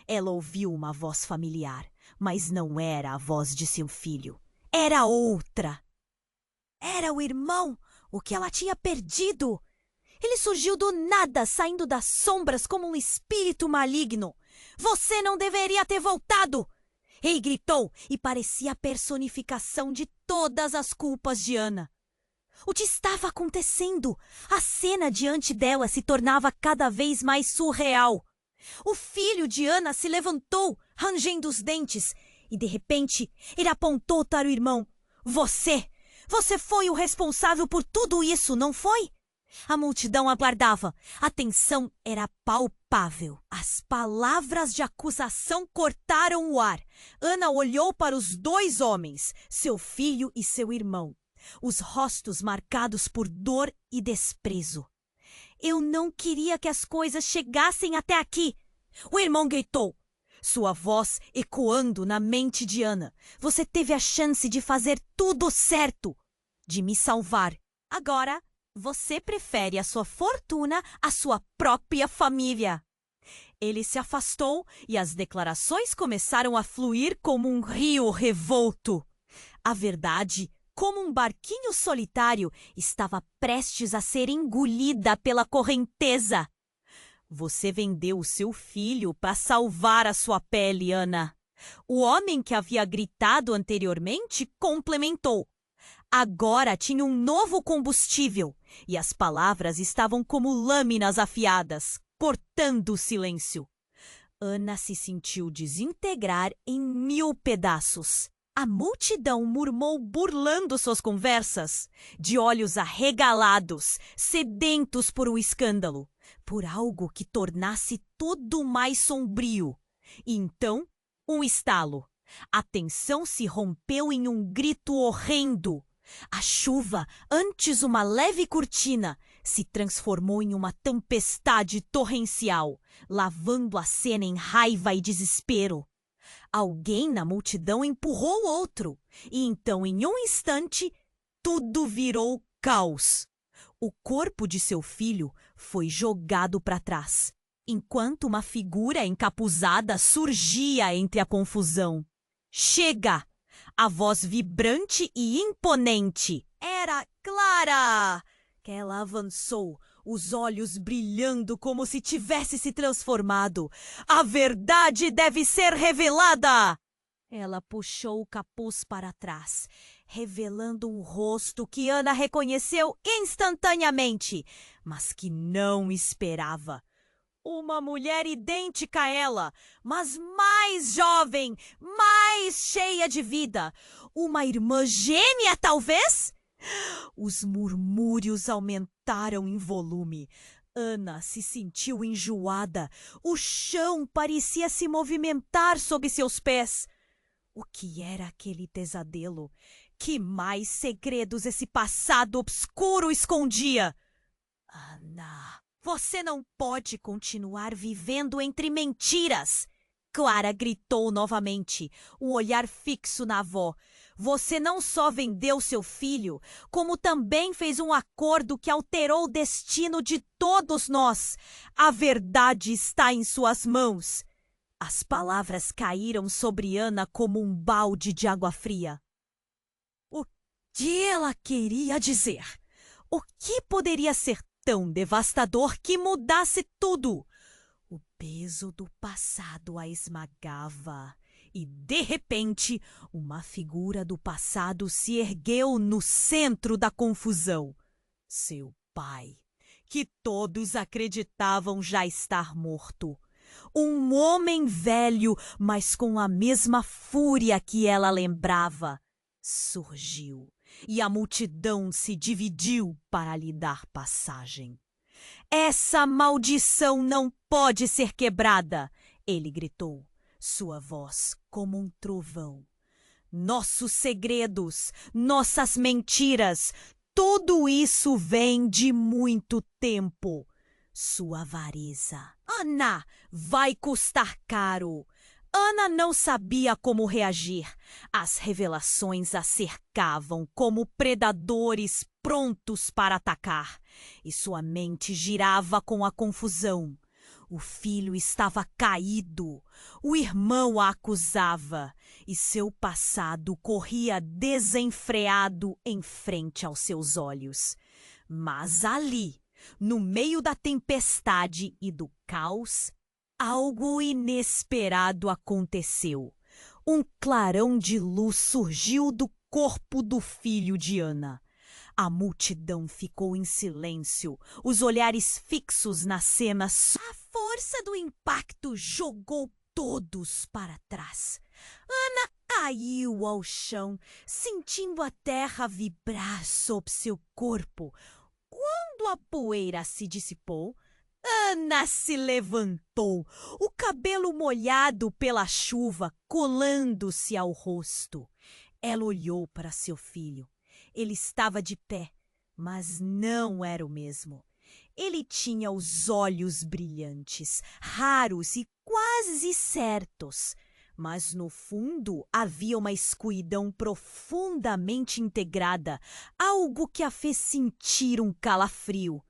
Ela ouviu uma voz familiar, mas não era a voz de seu filho. Era outra. Era o irmão, o que ela tinha perdido. Ele surgiu do nada, saindo das sombras como um espírito maligno. Você não deveria ter voltado! Ele gritou e parecia a personificação de todas as culpas de Ana. O que estava acontecendo? A cena diante dela se tornava cada vez mais surreal. O filho de Ana se levantou, rangendo os dentes, e de repente ele apontou para o irmão. Você foi o responsável por tudo isso, não foi? A multidão aguardava. A tensão era palpável. As palavras de acusação cortaram o ar. Ana olhou para os dois homens, seu filho e seu irmão, os rostos marcados por dor e desprezo. Eu não queria que as coisas chegassem até aqui. O irmão gritou, sua voz ecoando na mente de Ana. Você teve a chance de fazer tudo certo, de me salvar. Agora, você prefere a sua fortuna à sua própria família. Ele se afastou e as declarações começaram a fluir como um rio revolto. A verdade, como um barquinho solitário, estava prestes a ser engolida pela correnteza. Você vendeu o seu filho para salvar a sua pele, Ana. O homem que havia gritado anteriormente complementou. Agora tinha um novo combustível e as palavras estavam como lâminas afiadas, cortando o silêncio. Ana se sentiu desintegrar em 1000 pedaços. A multidão murmurou burlando suas conversas, de olhos arregalados, sedentos por um escândalo, por algo que tornasse tudo mais sombrio. E então, um estalo. A tensão se rompeu em um grito horrendo. A chuva, antes uma leve cortina, se transformou em uma tempestade torrencial, lavando a cena em raiva e desespero. Alguém na multidão empurrou o outro, e então, em um instante, tudo virou caos. O corpo de seu filho foi jogado para trás, enquanto uma figura encapuzada surgia entre a confusão. Chega! A voz vibrante e imponente. Era Clara! Que ela avançou, os olhos brilhando como se tivesse se transformado. A verdade deve ser revelada! Ela puxou o capuz para trás, revelando um rosto que Ana reconheceu instantaneamente, mas que não esperava. Uma mulher idêntica a ela, mas mais jovem, mais cheia de vida. Uma irmã gêmea, talvez? Os murmúrios aumentaram em volume. Ana se sentiu enjoada. O chão parecia se movimentar sob seus pés. O que era aquele pesadelo? Que mais segredos esse passado obscuro escondia? Ana, você não pode continuar vivendo entre mentiras! Clara gritou novamente, um olhar fixo na avó. Você não só vendeu seu filho, como também fez um acordo que alterou o destino de todos nós. A verdade está em suas mãos. As palavras caíram sobre Ana como um balde de água fria. O que ela queria dizer? O que poderia ser tão devastador que mudasse tudo? O peso do passado a esmagava. E, de repente, uma figura do passado se ergueu no centro da confusão. Seu pai, que todos acreditavam já estar morto. Um homem velho, mas com a mesma fúria que ela lembrava, surgiu, e a multidão se dividiu para lhe dar passagem. Essa maldição não pode ser quebrada, ele gritou, sua voz como um trovão. Nossos segredos, nossas mentiras, tudo isso vem de muito tempo. Sua avareza. Ana, vai custar caro. Ana não sabia como reagir. As revelações a cercavam como predadores prontos para atacar. E sua mente girava com a confusão. O filho estava caído. O irmão a acusava. E seu passado corria desenfreado em frente aos seus olhos. Mas ali, no meio da tempestade e do caos, algo inesperado aconteceu. Um clarão de luz surgiu do corpo do filho de Ana. A multidão ficou em silêncio, os olhares fixos na cena. A força do impacto jogou todos para trás. Ana caiu ao chão, sentindo a terra vibrar sob seu corpo. Quando Quando a poeira se dissipou, Ana se levantou, o cabelo molhado pela chuva colando-se ao rosto. Ela olhou para seu filho. Ele estava de pé, mas não era o mesmo. Ele tinha os olhos brilhantes, raros e quase certos. Mas no fundo havia uma escuridão profundamente integrada, algo que a fez sentir um calafrio.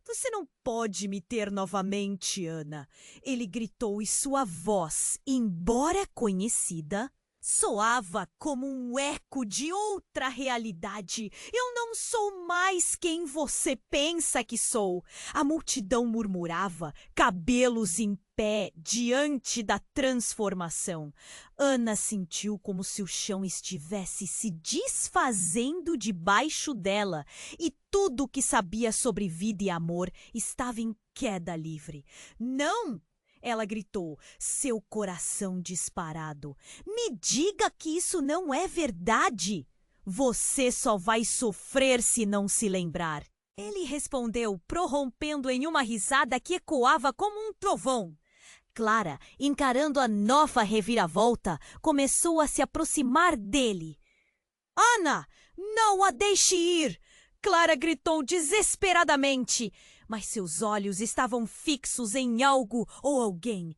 Você não pode me ter novamente, Ana, ele gritou e sua voz, embora conhecida, soava como um eco de outra realidade. Eu não sou mais quem você pensa que sou. A multidão murmurava, cabelos em pé diante da transformação. Ana sentiu como se o chão estivesse se desfazendo debaixo dela e tudo o que sabia sobre vida e amor estava em queda livre. Não! Ela gritou, seu coração disparado. Me diga que isso não é verdade. Você só vai sofrer se não se lembrar. Ele respondeu, prorrompendo em uma risada que ecoava como um trovão. Clara, encarando a nova reviravolta, começou a se aproximar dele. Ana, não a deixe ir! Clara gritou desesperadamente. Mas seus olhos estavam fixos em algo ou alguém.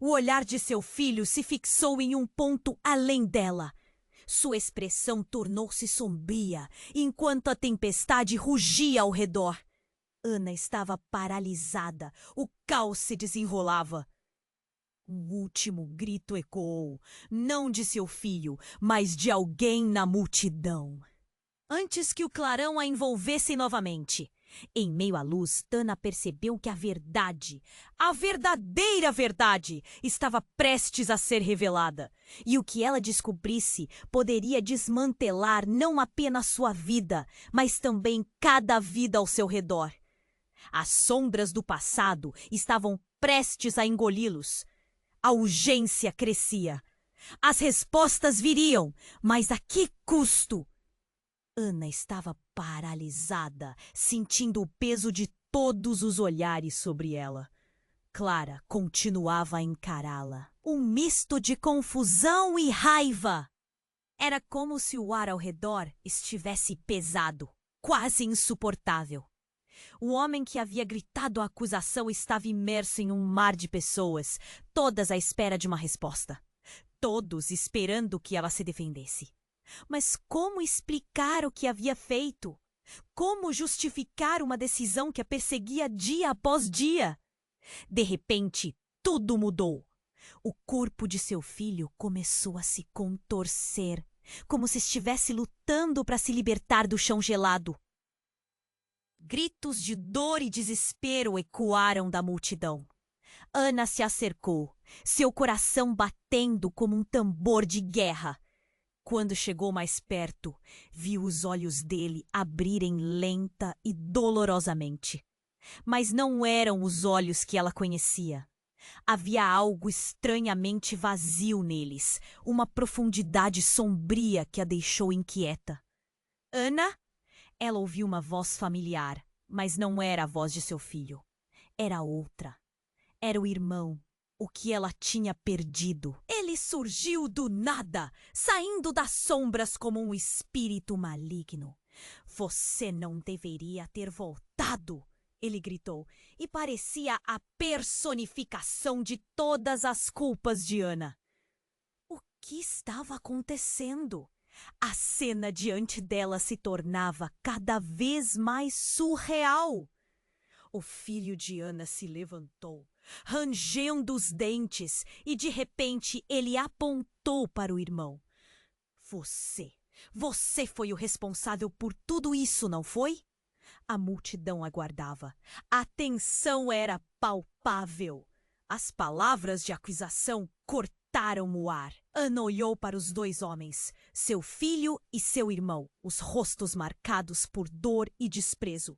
O olhar de seu filho se fixou em um ponto além dela. Sua expressão tornou-se sombria, enquanto a tempestade rugia ao redor. Ana estava paralisada, o caos se desenrolava. Um último grito ecoou, não de seu filho, mas de alguém na multidão. Antes que o clarão a envolvesse novamente. Em meio à luz, Ana percebeu que a verdadeira verdade, estava prestes a ser revelada. E o que ela descobrisse poderia desmantelar não apenas sua vida, mas também cada vida ao seu redor. As sombras do passado estavam prestes a engoli-los. A urgência crescia. As respostas viriam, mas a que custo? Ana estava paralisada, sentindo o peso de todos os olhares sobre ela. Clara continuava a encará-la. Um misto de confusão e raiva. Era como se o ar ao redor estivesse pesado, quase insuportável. O homem que havia gritado a acusação estava imerso em um mar de pessoas, todas à espera de uma resposta. Todos esperando que ela se defendesse. Mas como explicar o que havia feito? Como justificar uma decisão que a perseguia dia após dia? De repente, tudo mudou. O corpo de seu filho começou a se contorcer, como se estivesse lutando para se libertar do chão gelado. Gritos de dor e desespero ecoaram da multidão. Ana se acercou, seu coração batendo como um tambor de guerra. Quando chegou mais perto, viu os olhos dele abrirem lenta e dolorosamente. Mas não eram os olhos que ela conhecia. Havia algo estranhamente vazio neles, uma profundidade sombria que a deixou inquieta. Ana? Ela ouviu uma voz familiar, mas não era a voz de seu filho. Era outra. Era o irmão, o que ela tinha perdido. Ele surgiu do nada, saindo das sombras como um espírito maligno. Você não deveria ter voltado, ele gritou, e parecia a personificação de todas as culpas de Ana. O que estava acontecendo? A cena diante dela se tornava cada vez mais surreal. O filho de Ana se levantou, rangendo os dentes, e de repente ele apontou para o irmão. Você foi o responsável por tudo isso, não foi? A multidão aguardava. A tensão era palpável. As palavras de acusação cortaram o ar. Ana olhou para os dois homens, seu filho e seu irmão, os rostos marcados por dor e desprezo.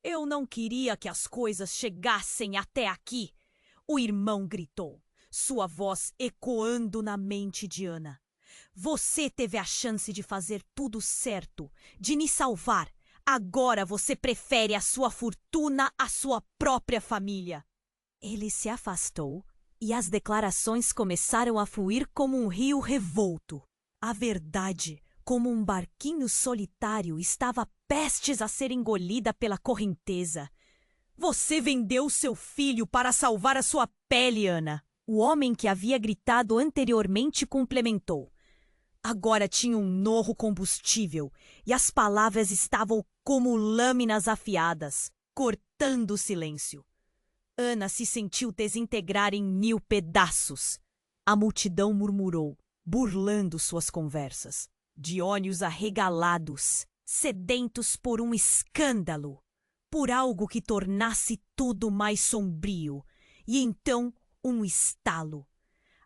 Eu não queria que as coisas chegassem até aqui, o irmão gritou, sua voz ecoando na mente de Ana. Você teve a chance de fazer tudo certo, de me salvar. Agora você prefere a sua fortuna à sua própria família. Ele se afastou e as declarações começaram a fluir como um rio revolto. A verdade, como um barquinho solitário, estava prestes a ser engolida pela correnteza. Você vendeu seu filho para salvar a sua pele, Ana. O homem que havia gritado anteriormente complementou. Agora tinha um novo combustível e as palavras estavam como lâminas afiadas, cortando o silêncio. Ana se sentiu desintegrar em 1000 pedaços. A multidão murmurou, burlando suas conversas, de olhos arregalados, sedentos por um escândalo, por algo que tornasse tudo mais sombrio, e então um estalo.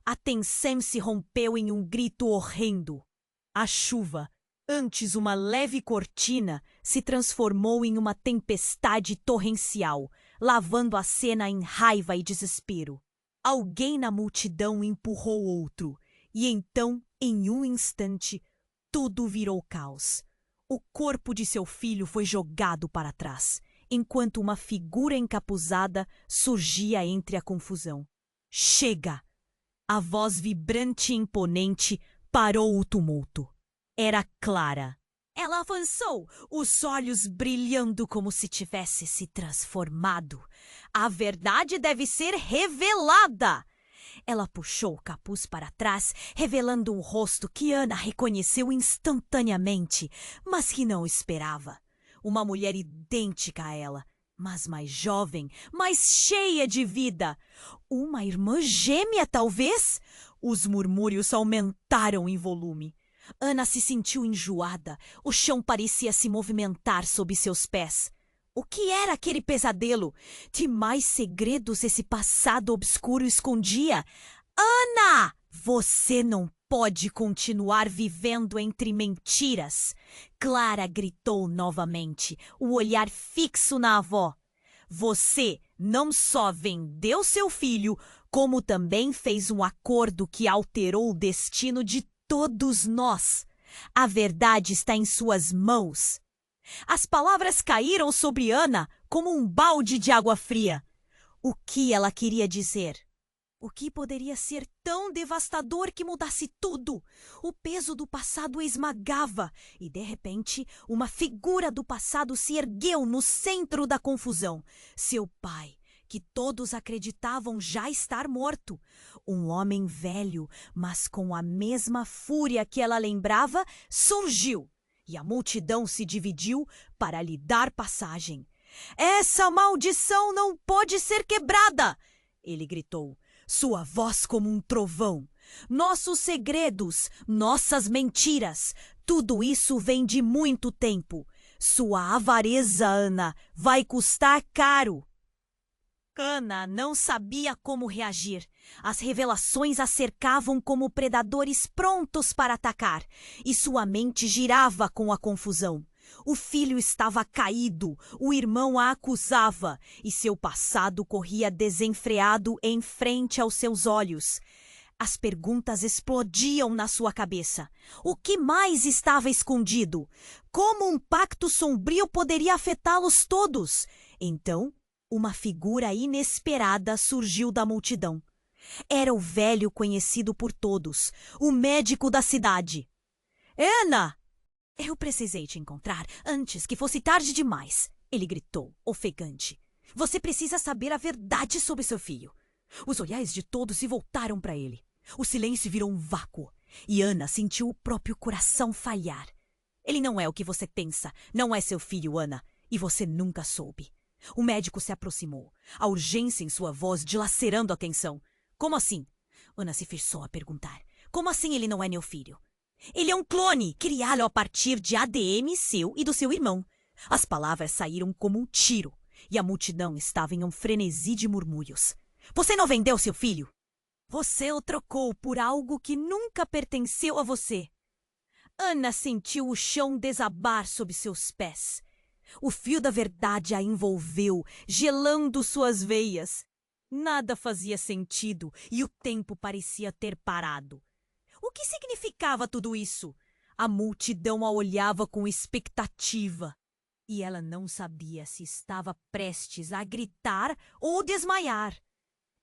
A tensão se rompeu em um grito horrendo. A chuva, antes uma leve cortina, se transformou em uma tempestade torrencial, lavando a cena em raiva e desespero. Alguém na multidão empurrou outro, e então, em um instante, tudo virou caos. O corpo de seu filho foi jogado para trás, enquanto uma figura encapuzada surgia entre a confusão. Chega! A voz vibrante e imponente parou o tumulto. Era Clara. Ela avançou, os olhos brilhando como se tivesse se transformado. A verdade deve ser revelada! Ela puxou o capuz para trás, revelando um rosto que Ana reconheceu instantaneamente, mas que não esperava. Uma mulher idêntica a ela, mas mais jovem, mais cheia de vida. Uma irmã gêmea, talvez? Os murmúrios aumentaram em volume. Ana se sentiu enjoada. O chão parecia se movimentar sob seus pés. O que era aquele pesadelo? Que mais segredos esse passado obscuro escondia? Ana! Você não pode continuar vivendo entre mentiras. Clara gritou novamente, o olhar fixo na avó. Você não só vendeu seu filho, como também fez um acordo que alterou o destino de todos nós. A verdade está em suas mãos. As palavras caíram sobre Ana como um balde de água fria. O que ela queria dizer? O que poderia ser tão devastador que mudasse tudo? O peso do passado a esmagava e, de repente, uma figura do passado se ergueu no centro da confusão. Seu pai, que todos acreditavam já estar morto. Um homem velho, mas com a mesma fúria que ela lembrava, surgiu. E a multidão se dividiu para lhe dar passagem. Essa maldição não pode ser quebrada! Ele gritou, sua voz como um trovão. Nossos segredos, nossas mentiras, tudo isso vem de muito tempo. Sua avareza, Ana, vai custar caro. Ana não sabia como reagir. As revelações a cercavam como predadores prontos para atacar, e sua mente girava com a confusão. O filho estava caído, o irmão a acusava, e seu passado corria desenfreado em frente aos seus olhos. As perguntas explodiam na sua cabeça. O que mais estava escondido? Como um pacto sombrio poderia afetá-los todos? Então, uma figura inesperada surgiu da multidão. Era o velho conhecido por todos, o médico da cidade. Ana! Eu precisei te encontrar antes que fosse tarde demais, ele gritou, ofegante. Você precisa saber a verdade sobre seu filho. Os olhares de todos se voltaram para ele. O silêncio virou um vácuo e Ana sentiu o próprio coração falhar. Ele não é o que você pensa, não é seu filho, Ana, e você nunca soube. O médico se aproximou, a urgência em sua voz dilacerando a tensão. Como assim? Ana se forçou a perguntar. Como assim ele não é meu filho? Ele é um clone, criado a partir de ADN seu e do seu irmão. As palavras saíram como um tiro, e a multidão estava em um frenesi de murmúrios. Você não vendeu seu filho? Você o trocou por algo que nunca pertenceu a você. Ana sentiu o chão desabar sob seus pés. O fio da verdade a envolveu, gelando suas veias. Nada fazia sentido e o tempo parecia ter parado. O que significava tudo isso? A multidão a olhava com expectativa. e ela não sabia se estava prestes a gritar ou desmaiar.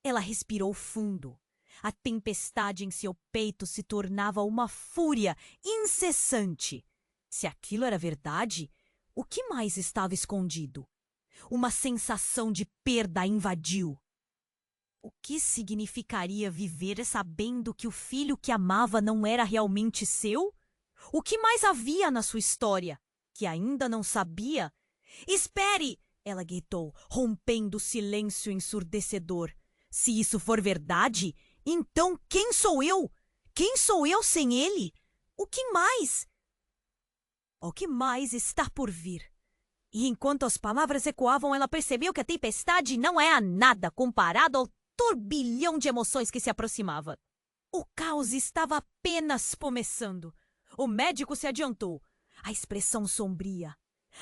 Ela respirou fundo. A tempestade em seu peito se tornava uma fúria incessante. Se aquilo era verdade, o que mais estava escondido? Uma sensação de perda a invadiu. O que significaria viver sabendo que o filho que amava não era realmente seu? O que mais havia na sua história, que ainda não sabia? Espere! Ela gritou, rompendo o silêncio ensurdecedor. Se isso for verdade, então quem sou eu? Quem sou eu sem ele? O que mais? O que mais está por vir? E enquanto as palavras ecoavam, ela percebeu que a tempestade não era nada comparado ao turbilhão de emoções que se aproximava. O caos estava apenas começando. O médico se adiantou. A expressão sombria.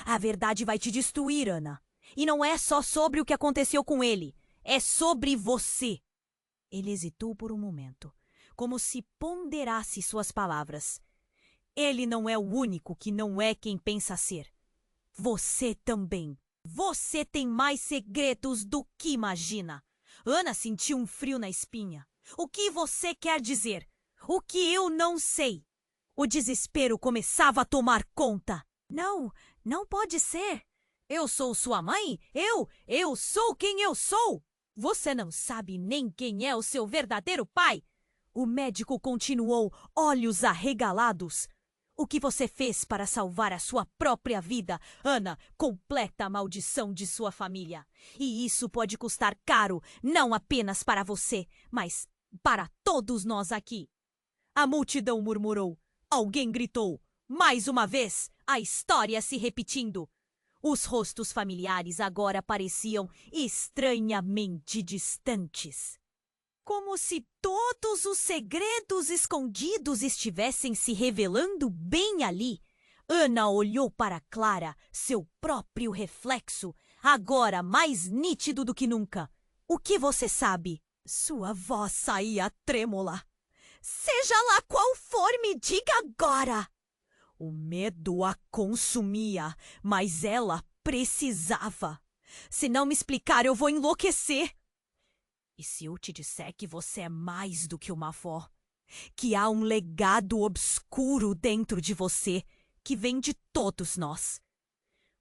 A verdade vai te destruir, Ana. E não é só sobre o que aconteceu com ele. É sobre você. Ele hesitou por um momento, como se ponderasse suas palavras. Ele não é o único que não é quem pensa ser. Você também. Você tem mais segredos do que imagina. Ana sentiu um frio na espinha. O que você quer dizer? O que eu não sei? O desespero começava a tomar conta. Não, não pode ser. Eu sou sua mãe? Eu sou quem eu sou. Você não sabe nem quem é o seu verdadeiro pai? O médico continuou, olhos arregalados. O que você fez para salvar a sua própria vida, Ana, completa a maldição de sua família. E isso pode custar caro, não apenas para você, mas para todos nós aqui. A multidão murmurou. Alguém gritou. Mais uma vez, a história se repetindo. Os rostos familiares agora pareciam estranhamente distantes. Como se todos os segredos escondidos estivessem se revelando bem ali. Ana olhou para Clara, seu próprio reflexo, agora mais nítido do que nunca. O que você sabe? Sua voz saía trêmula. Seja lá qual for, me diga agora! O medo a consumia, mas ela precisava. Se não me explicar, eu vou enlouquecer. E se eu te disser que você é mais do que uma avó? Que há um legado obscuro dentro de você, que vem de todos nós.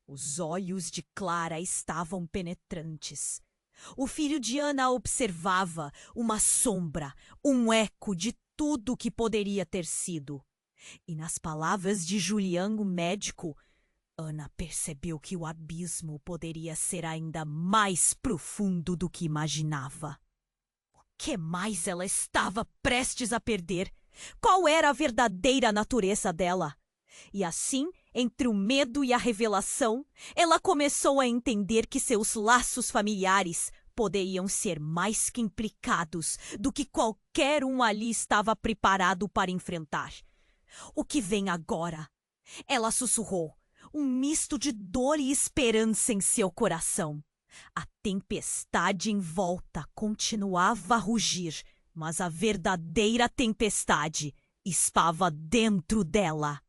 Os olhos de Clara estavam penetrantes. O filho de Ana a observava, uma sombra, um eco de tudo o que poderia ter sido. E nas palavras de Julián, o médico, Ana percebeu que o abismo poderia ser ainda mais profundo do que imaginava. O que mais ela estava prestes a perder? Qual era a verdadeira natureza dela? E assim, entre o medo e a revelação, ela começou a entender que seus laços familiares poderiam ser mais que implicados do que qualquer um ali estava preparado para enfrentar. O que vem agora? Ela sussurrou, um misto de dor e esperança em seu coração. A tempestade em volta continuava a rugir, mas a verdadeira tempestade estava dentro dela.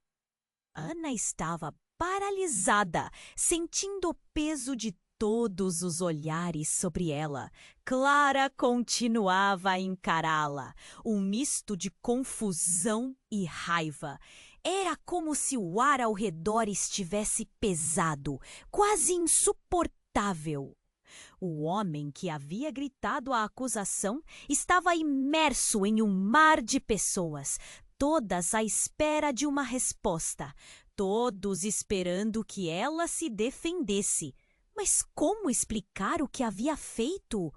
Ana estava paralisada, sentindo o peso de todos os olhares sobre ela. Clara continuava a encará-la, um misto de confusão e raiva. Era como se o ar ao redor estivesse pesado, quase insuportável. O homem que havia gritado a acusação estava imerso em um mar de pessoas, todas à espera de uma resposta, todos esperando que ela se defendesse. Mas como explicar o que havia feito?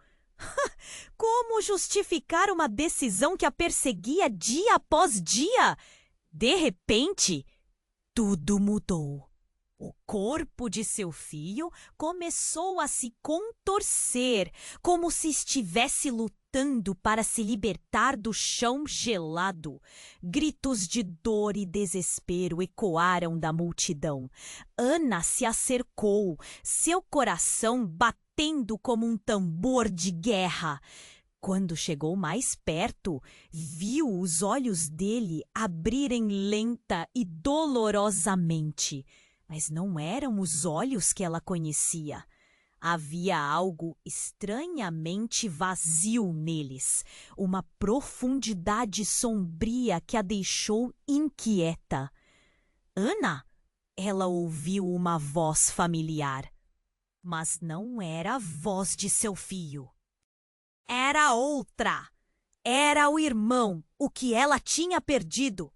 Como justificar uma decisão que a perseguia dia após dia? De repente, tudo mudou. O corpo de seu filho começou a se contorcer, como se estivesse lutando para se libertar do chão gelado. Gritos de dor e desespero ecoaram da multidão. Ana se acercou, seu coração batendo como um tambor de guerra. Quando chegou mais perto, viu os olhos dele abrirem lenta e dolorosamente. Mas não eram os olhos que ela conhecia. Havia algo estranhamente vazio neles, uma profundidade sombria que a deixou inquieta. Ana, ela ouviu uma voz familiar, mas não era a voz de seu filho. Era outra. Era o irmão, o que ela tinha perdido.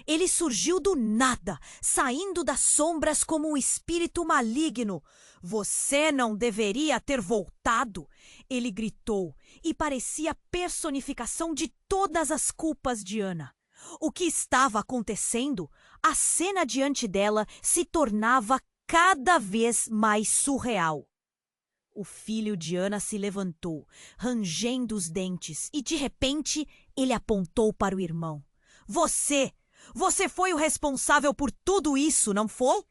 Ele surgiu do nada, saindo das sombras como um espírito maligno. Você não deveria ter voltado, ele gritou, e parecia a personificação de todas as culpas de Ana. O que estava acontecendo? A cena diante dela se tornava cada vez mais surreal. O filho de Ana se levantou, rangendo os dentes, e de repente ele apontou para o irmão. Você foi o responsável por tudo isso, não foi?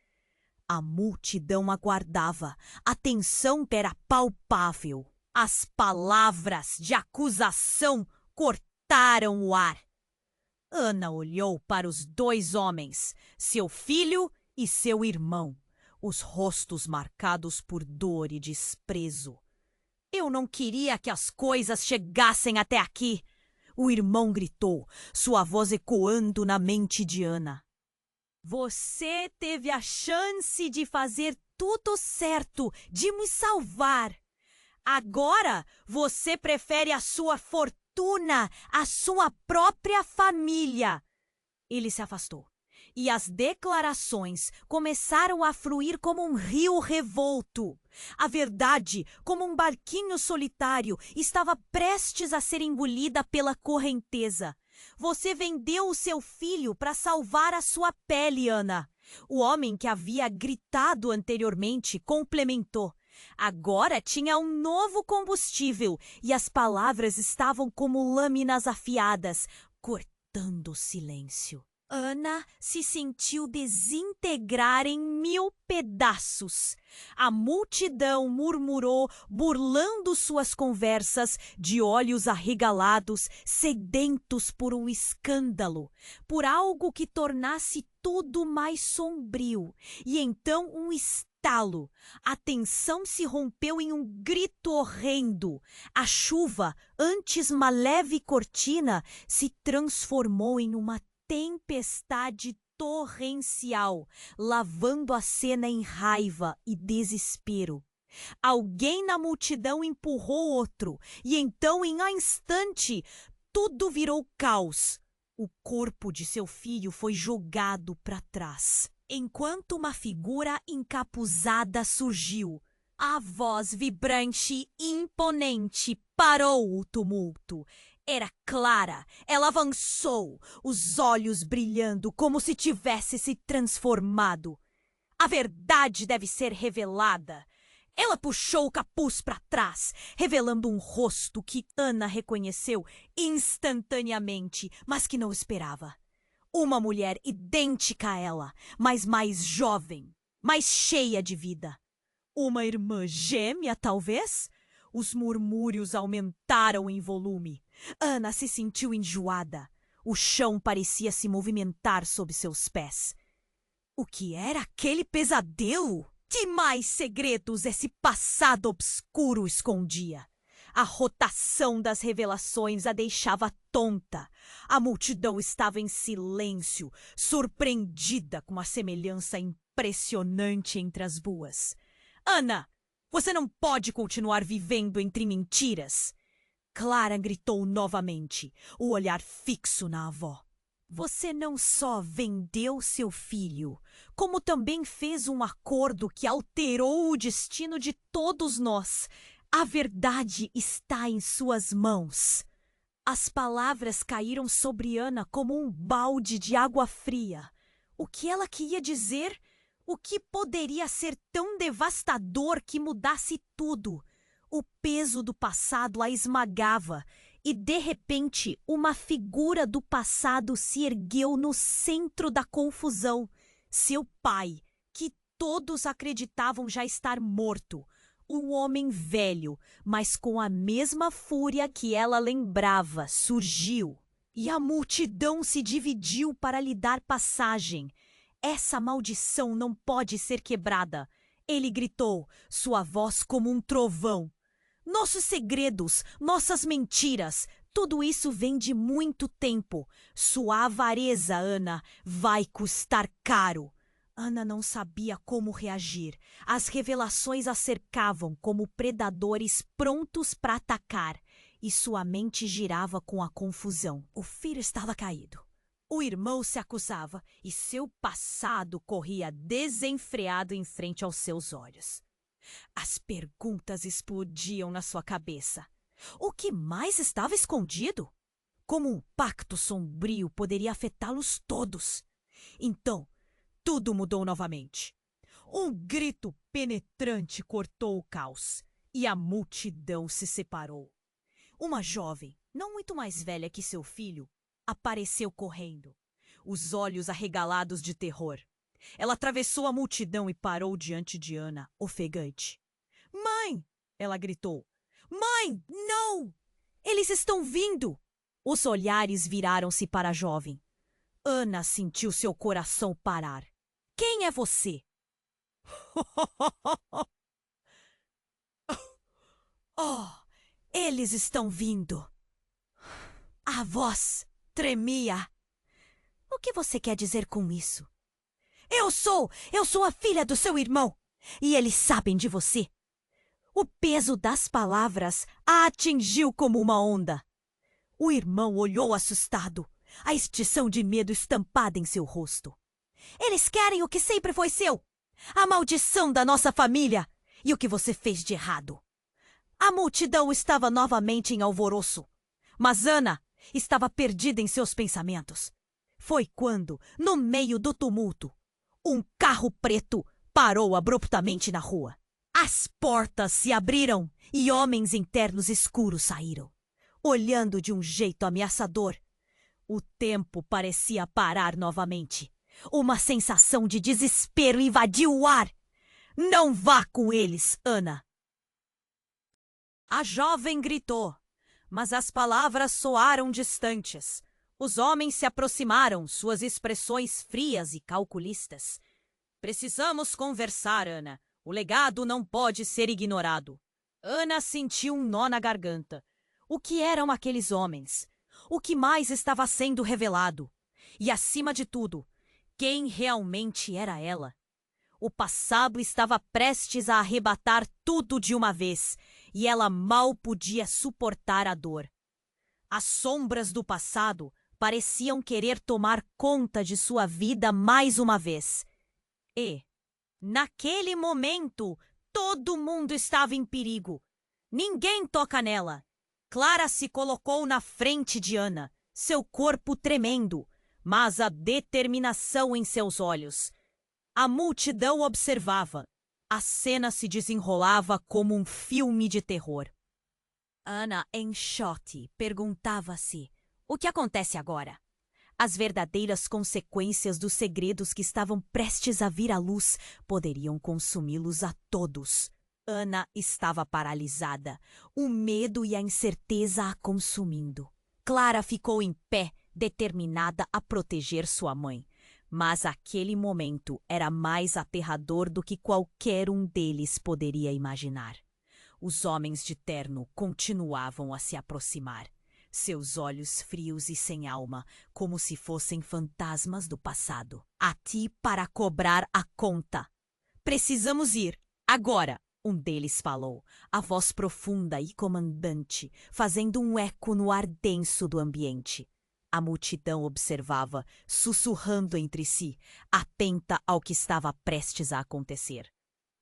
A multidão aguardava. A tensão era palpável. As palavras de acusação cortaram o ar. Ana olhou para os dois homens, seu filho e seu irmão, os rostos marcados por dor e desprezo. Eu não queria que as coisas chegassem até aqui, o irmão gritou, sua voz ecoando na mente de Ana. Você teve a chance de fazer tudo certo, de me salvar. Agora você prefere a sua fortuna, a sua própria família. Ele se afastou, e as declarações começaram a fluir como um rio revolto. A verdade, como um barquinho solitário, estava prestes a ser engolida pela correnteza. Você vendeu o seu filho para salvar a sua pele, Ana. O homem que havia gritado anteriormente complementou. Agora tinha um novo combustível e as palavras estavam como lâminas afiadas, cortando o silêncio. Ana se sentiu desintegrar em 1000 pedaços. A multidão murmurou, burlando suas conversas, de olhos arregalados, sedentos por um escândalo, por algo que tornasse tudo mais sombrio. E então um estalo. A tensão se rompeu em um grito horrendo. A chuva, antes uma leve cortina, se transformou em uma tempestade torrencial, lavando a cena em raiva e desespero. Alguém na multidão empurrou outro, e então, em um instante, tudo virou caos. O corpo de seu filho foi jogado para trás, enquanto uma figura encapuzada surgiu. A voz vibrante e imponente parou o tumulto. Era clara, ela avançou, os olhos brilhando como se tivesse se transformado. A verdade deve ser revelada. Ela puxou o capuz para trás, revelando um rosto que Ana reconheceu instantaneamente, mas que não esperava. Uma mulher idêntica a ela, mas mais jovem, mais cheia de vida. Uma irmã gêmea, talvez? Os murmúrios aumentaram em volume. Ana se sentiu enjoada. O chão parecia se movimentar sob seus pés. O que era aquele pesadelo? Que mais segredos esse passado obscuro escondia? A rotação das revelações a deixava tonta. A multidão estava em silêncio, surpreendida com a semelhança impressionante entre as duas. Ana, você não pode continuar vivendo entre mentiras. Clara gritou novamente, o olhar fixo na avó. Você não só vendeu seu filho, como também fez um acordo que alterou o destino de todos nós. A verdade está em suas mãos. As palavras caíram sobre Ana como um balde de água fria. O que ela queria dizer? O que poderia ser tão devastador que mudasse tudo? O peso do passado a esmagava e, de repente, uma figura do passado se ergueu no centro da confusão. Seu pai, que todos acreditavam já estar morto. Um homem velho, mas com a mesma fúria que ela lembrava, surgiu. E a multidão se dividiu para lhe dar passagem. Essa maldição não pode ser quebrada. Ele gritou, sua voz como um trovão. Nossos segredos, nossas mentiras, tudo isso vem de muito tempo. Sua avareza, Ana, vai custar caro. Ana não sabia como reagir. As revelações a cercavam como predadores prontos para atacar, e sua mente girava com a confusão. O filho estava caído. O irmão se acusava e seu passado corria desenfreado em frente aos seus olhos. As perguntas explodiam na sua cabeça. O que mais estava escondido? Como um pacto sombrio poderia afetá-los todos? Então, tudo mudou novamente. Um grito penetrante cortou o caos e a multidão se separou. Uma jovem, não muito mais velha que seu filho, apareceu correndo, os olhos arregalados de terror. Ela atravessou a multidão e parou diante de Ana, ofegante. Mãe! Ela gritou. Mãe, não! Eles estão vindo! Os olhares viraram-se para a jovem. Ana sentiu seu coração parar. Quem é você? Oh, eles estão vindo! A voz tremia. O que você quer dizer com isso? Eu sou a filha do seu irmão, e eles sabem de você. O peso das palavras a atingiu como uma onda. O irmão olhou assustado, a extinção de medo estampada em seu rosto. Eles querem o que sempre foi seu, a maldição da nossa família e o que você fez de errado. A multidão estava novamente em alvoroço, mas Ana estava perdida em seus pensamentos. Foi quando, no meio do tumulto, um carro preto parou abruptamente na rua. As portas se abriram e homens em ternos escuros saíram, olhando de um jeito ameaçador. O tempo parecia parar novamente. Uma sensação de desespero invadiu o ar. Não vá com eles, Ana! A jovem gritou, mas as palavras soaram distantes. Os homens se aproximaram, suas expressões frias e calculistas. Precisamos conversar, Ana. O legado não pode ser ignorado. Ana sentiu um nó na garganta. O que eram aqueles homens? O que mais estava sendo revelado? E, acima de tudo, quem realmente era ela? O passado estava prestes a arrebatar tudo de uma vez, e ela mal podia suportar a dor. As sombras do passado pareciam querer tomar conta de sua vida mais uma vez. E, naquele momento, todo mundo estava em perigo. Ninguém toca nela. Clara se colocou na frente de Ana, seu corpo tremendo, mas a determinação em seus olhos. A multidão observava. A cena se desenrolava como um filme de terror. Ana, em choque, perguntava-se: o que acontece agora? As verdadeiras consequências dos segredos que estavam prestes a vir à luz poderiam consumi-los a todos. Ana estava paralisada, o medo e a incerteza a consumindo. Clara ficou em pé, determinada a proteger sua mãe. Mas aquele momento era mais aterrador do que qualquer um deles poderia imaginar. Os homens de terno continuavam a se aproximar, seus olhos frios e sem alma, como se fossem fantasmas do passado. Aqui para cobrar a conta. Precisamos ir, agora, um deles falou, a voz profunda e comandante, fazendo um eco no ar denso do ambiente. A multidão observava, sussurrando entre si, atenta ao que estava prestes a acontecer.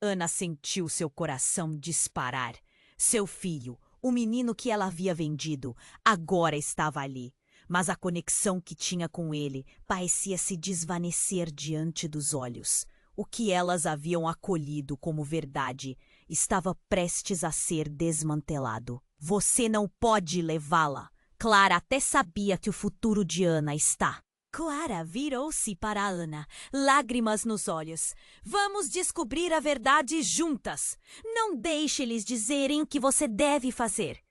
Ana sentiu seu coração disparar. Seu filho, o menino que ela havia vendido, agora estava ali. Mas a conexão que tinha com ele parecia se desvanecer diante dos olhos. O que elas haviam acolhido como verdade estava prestes a ser desmantelado. Você não pode levá-la. Clara até sabia que o futuro de Ana está. Clara virou-se para Ana, lágrimas nos olhos. Vamos descobrir a verdade juntas. Não deixe eles dizerem o que você deve fazer.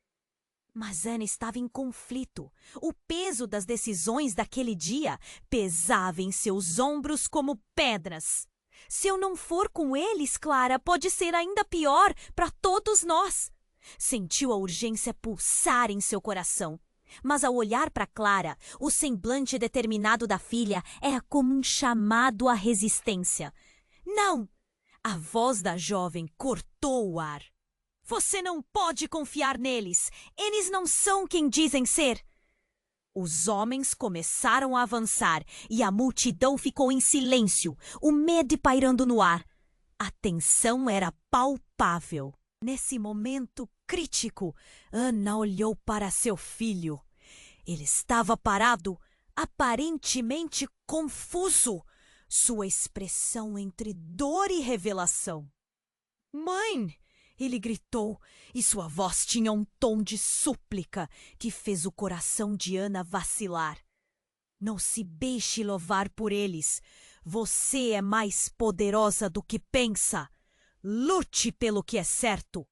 Mas Ana estava em conflito. O peso das decisões daquele dia pesava em seus ombros como pedras. Se eu não for com eles, Clara, pode ser ainda pior para todos nós. Sentiu a urgência pulsar em seu coração. Mas ao olhar para Clara, o semblante determinado da filha era como um chamado à resistência. Não! A voz da jovem cortou o ar. Você não pode confiar neles. Eles não são quem dizem ser. Os homens começaram a avançar e a multidão ficou em silêncio, o medo pairando no ar. A tensão era palpável. Nesse momento crítico, Ana olhou para seu filho. Ele estava parado, aparentemente confuso, sua expressão entre dor e revelação. Mãe! Ele gritou, e sua voz tinha um tom de súplica que fez o coração de Ana vacilar. Não se deixe louvar por eles. Você é mais poderosa do que pensa. Lute pelo que é certo.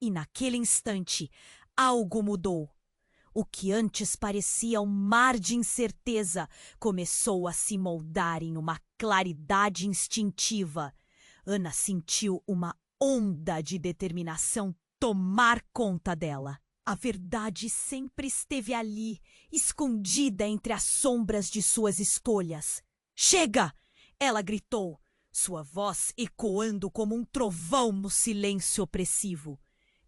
E naquele instante, algo mudou. O que antes parecia um mar de incerteza começou a se moldar em uma claridade instintiva. Ana sentiu uma onda de determinação tomar conta dela. A verdade sempre esteve ali, escondida entre as sombras de suas escolhas. Chega! Ela gritou, sua voz ecoando como um trovão no silêncio opressivo.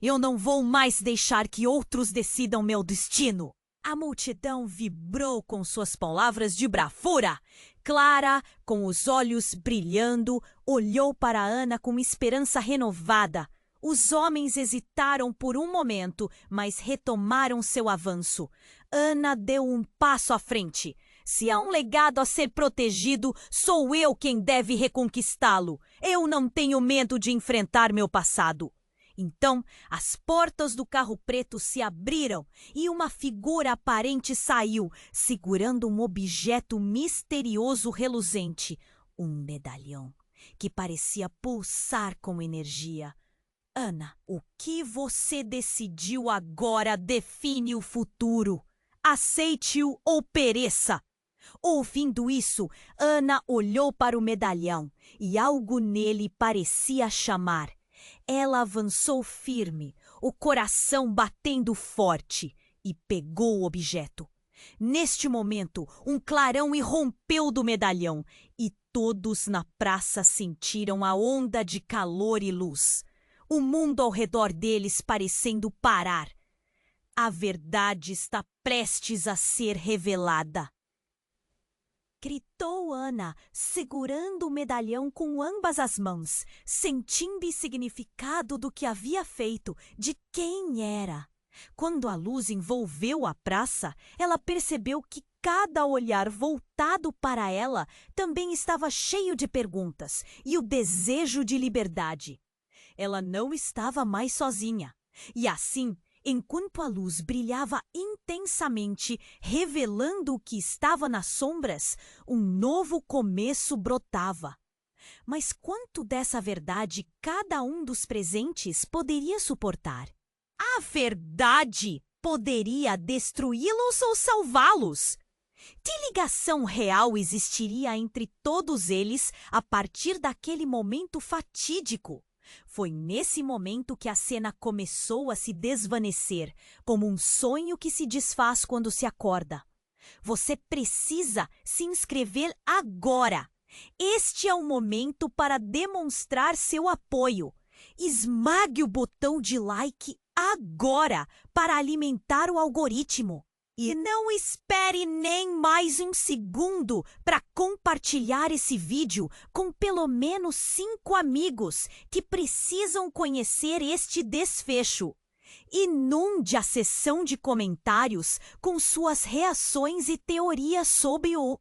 Eu não vou mais deixar que outros decidam meu destino. A multidão vibrou com suas palavras de bravura. Clara, com os olhos brilhando, olhou para Ana com esperança renovada. Os homens hesitaram por um momento, mas retomaram seu avanço. Ana deu um passo à frente. Se há um legado a ser protegido, sou eu quem deve reconquistá-lo. Eu não tenho medo de enfrentar meu passado. Então, as portas do carro preto se abriram e uma figura aparente saiu, segurando um objeto misterioso reluzente, um medalhão, que parecia pulsar com energia. Ana, o que você decidiu agora define o futuro. Aceite-o ou pereça. Ouvindo isso, Ana olhou para o medalhão e algo nele parecia chamar. Ela avançou firme, o coração batendo forte, e pegou o objeto. Neste momento, um clarão irrompeu do medalhão e todos na praça sentiram a onda de calor e luz. O mundo ao redor deles parecendo parar. A verdade está prestes a ser revelada. Gritou Ana, segurando o medalhão com ambas as mãos, sentindo o significado do que havia feito, de quem era. Quando a luz envolveu a praça, ela percebeu que cada olhar voltado para ela também estava cheio de perguntas e o desejo de liberdade. Ela não estava mais sozinha. E assim, enquanto a luz brilhava intensamente, revelando o que estava nas sombras, um novo começo brotava. Mas quanto dessa verdade cada um dos presentes poderia suportar? A verdade poderia destruí-los ou salvá-los? Que ligação real existiria entre todos eles a partir daquele momento fatídico? Foi nesse momento que a cena começou a se desvanecer, como um sonho que se desfaz quando se acorda. Você precisa se inscrever agora. Este é o momento para demonstrar seu apoio. Esmague o botão de like agora para alimentar o algoritmo. E não espere nem mais um segundo para compartilhar esse vídeo com pelo menos 5 amigos que precisam conhecer este desfecho. Inunde a seção de comentários com suas reações e teorias sobre o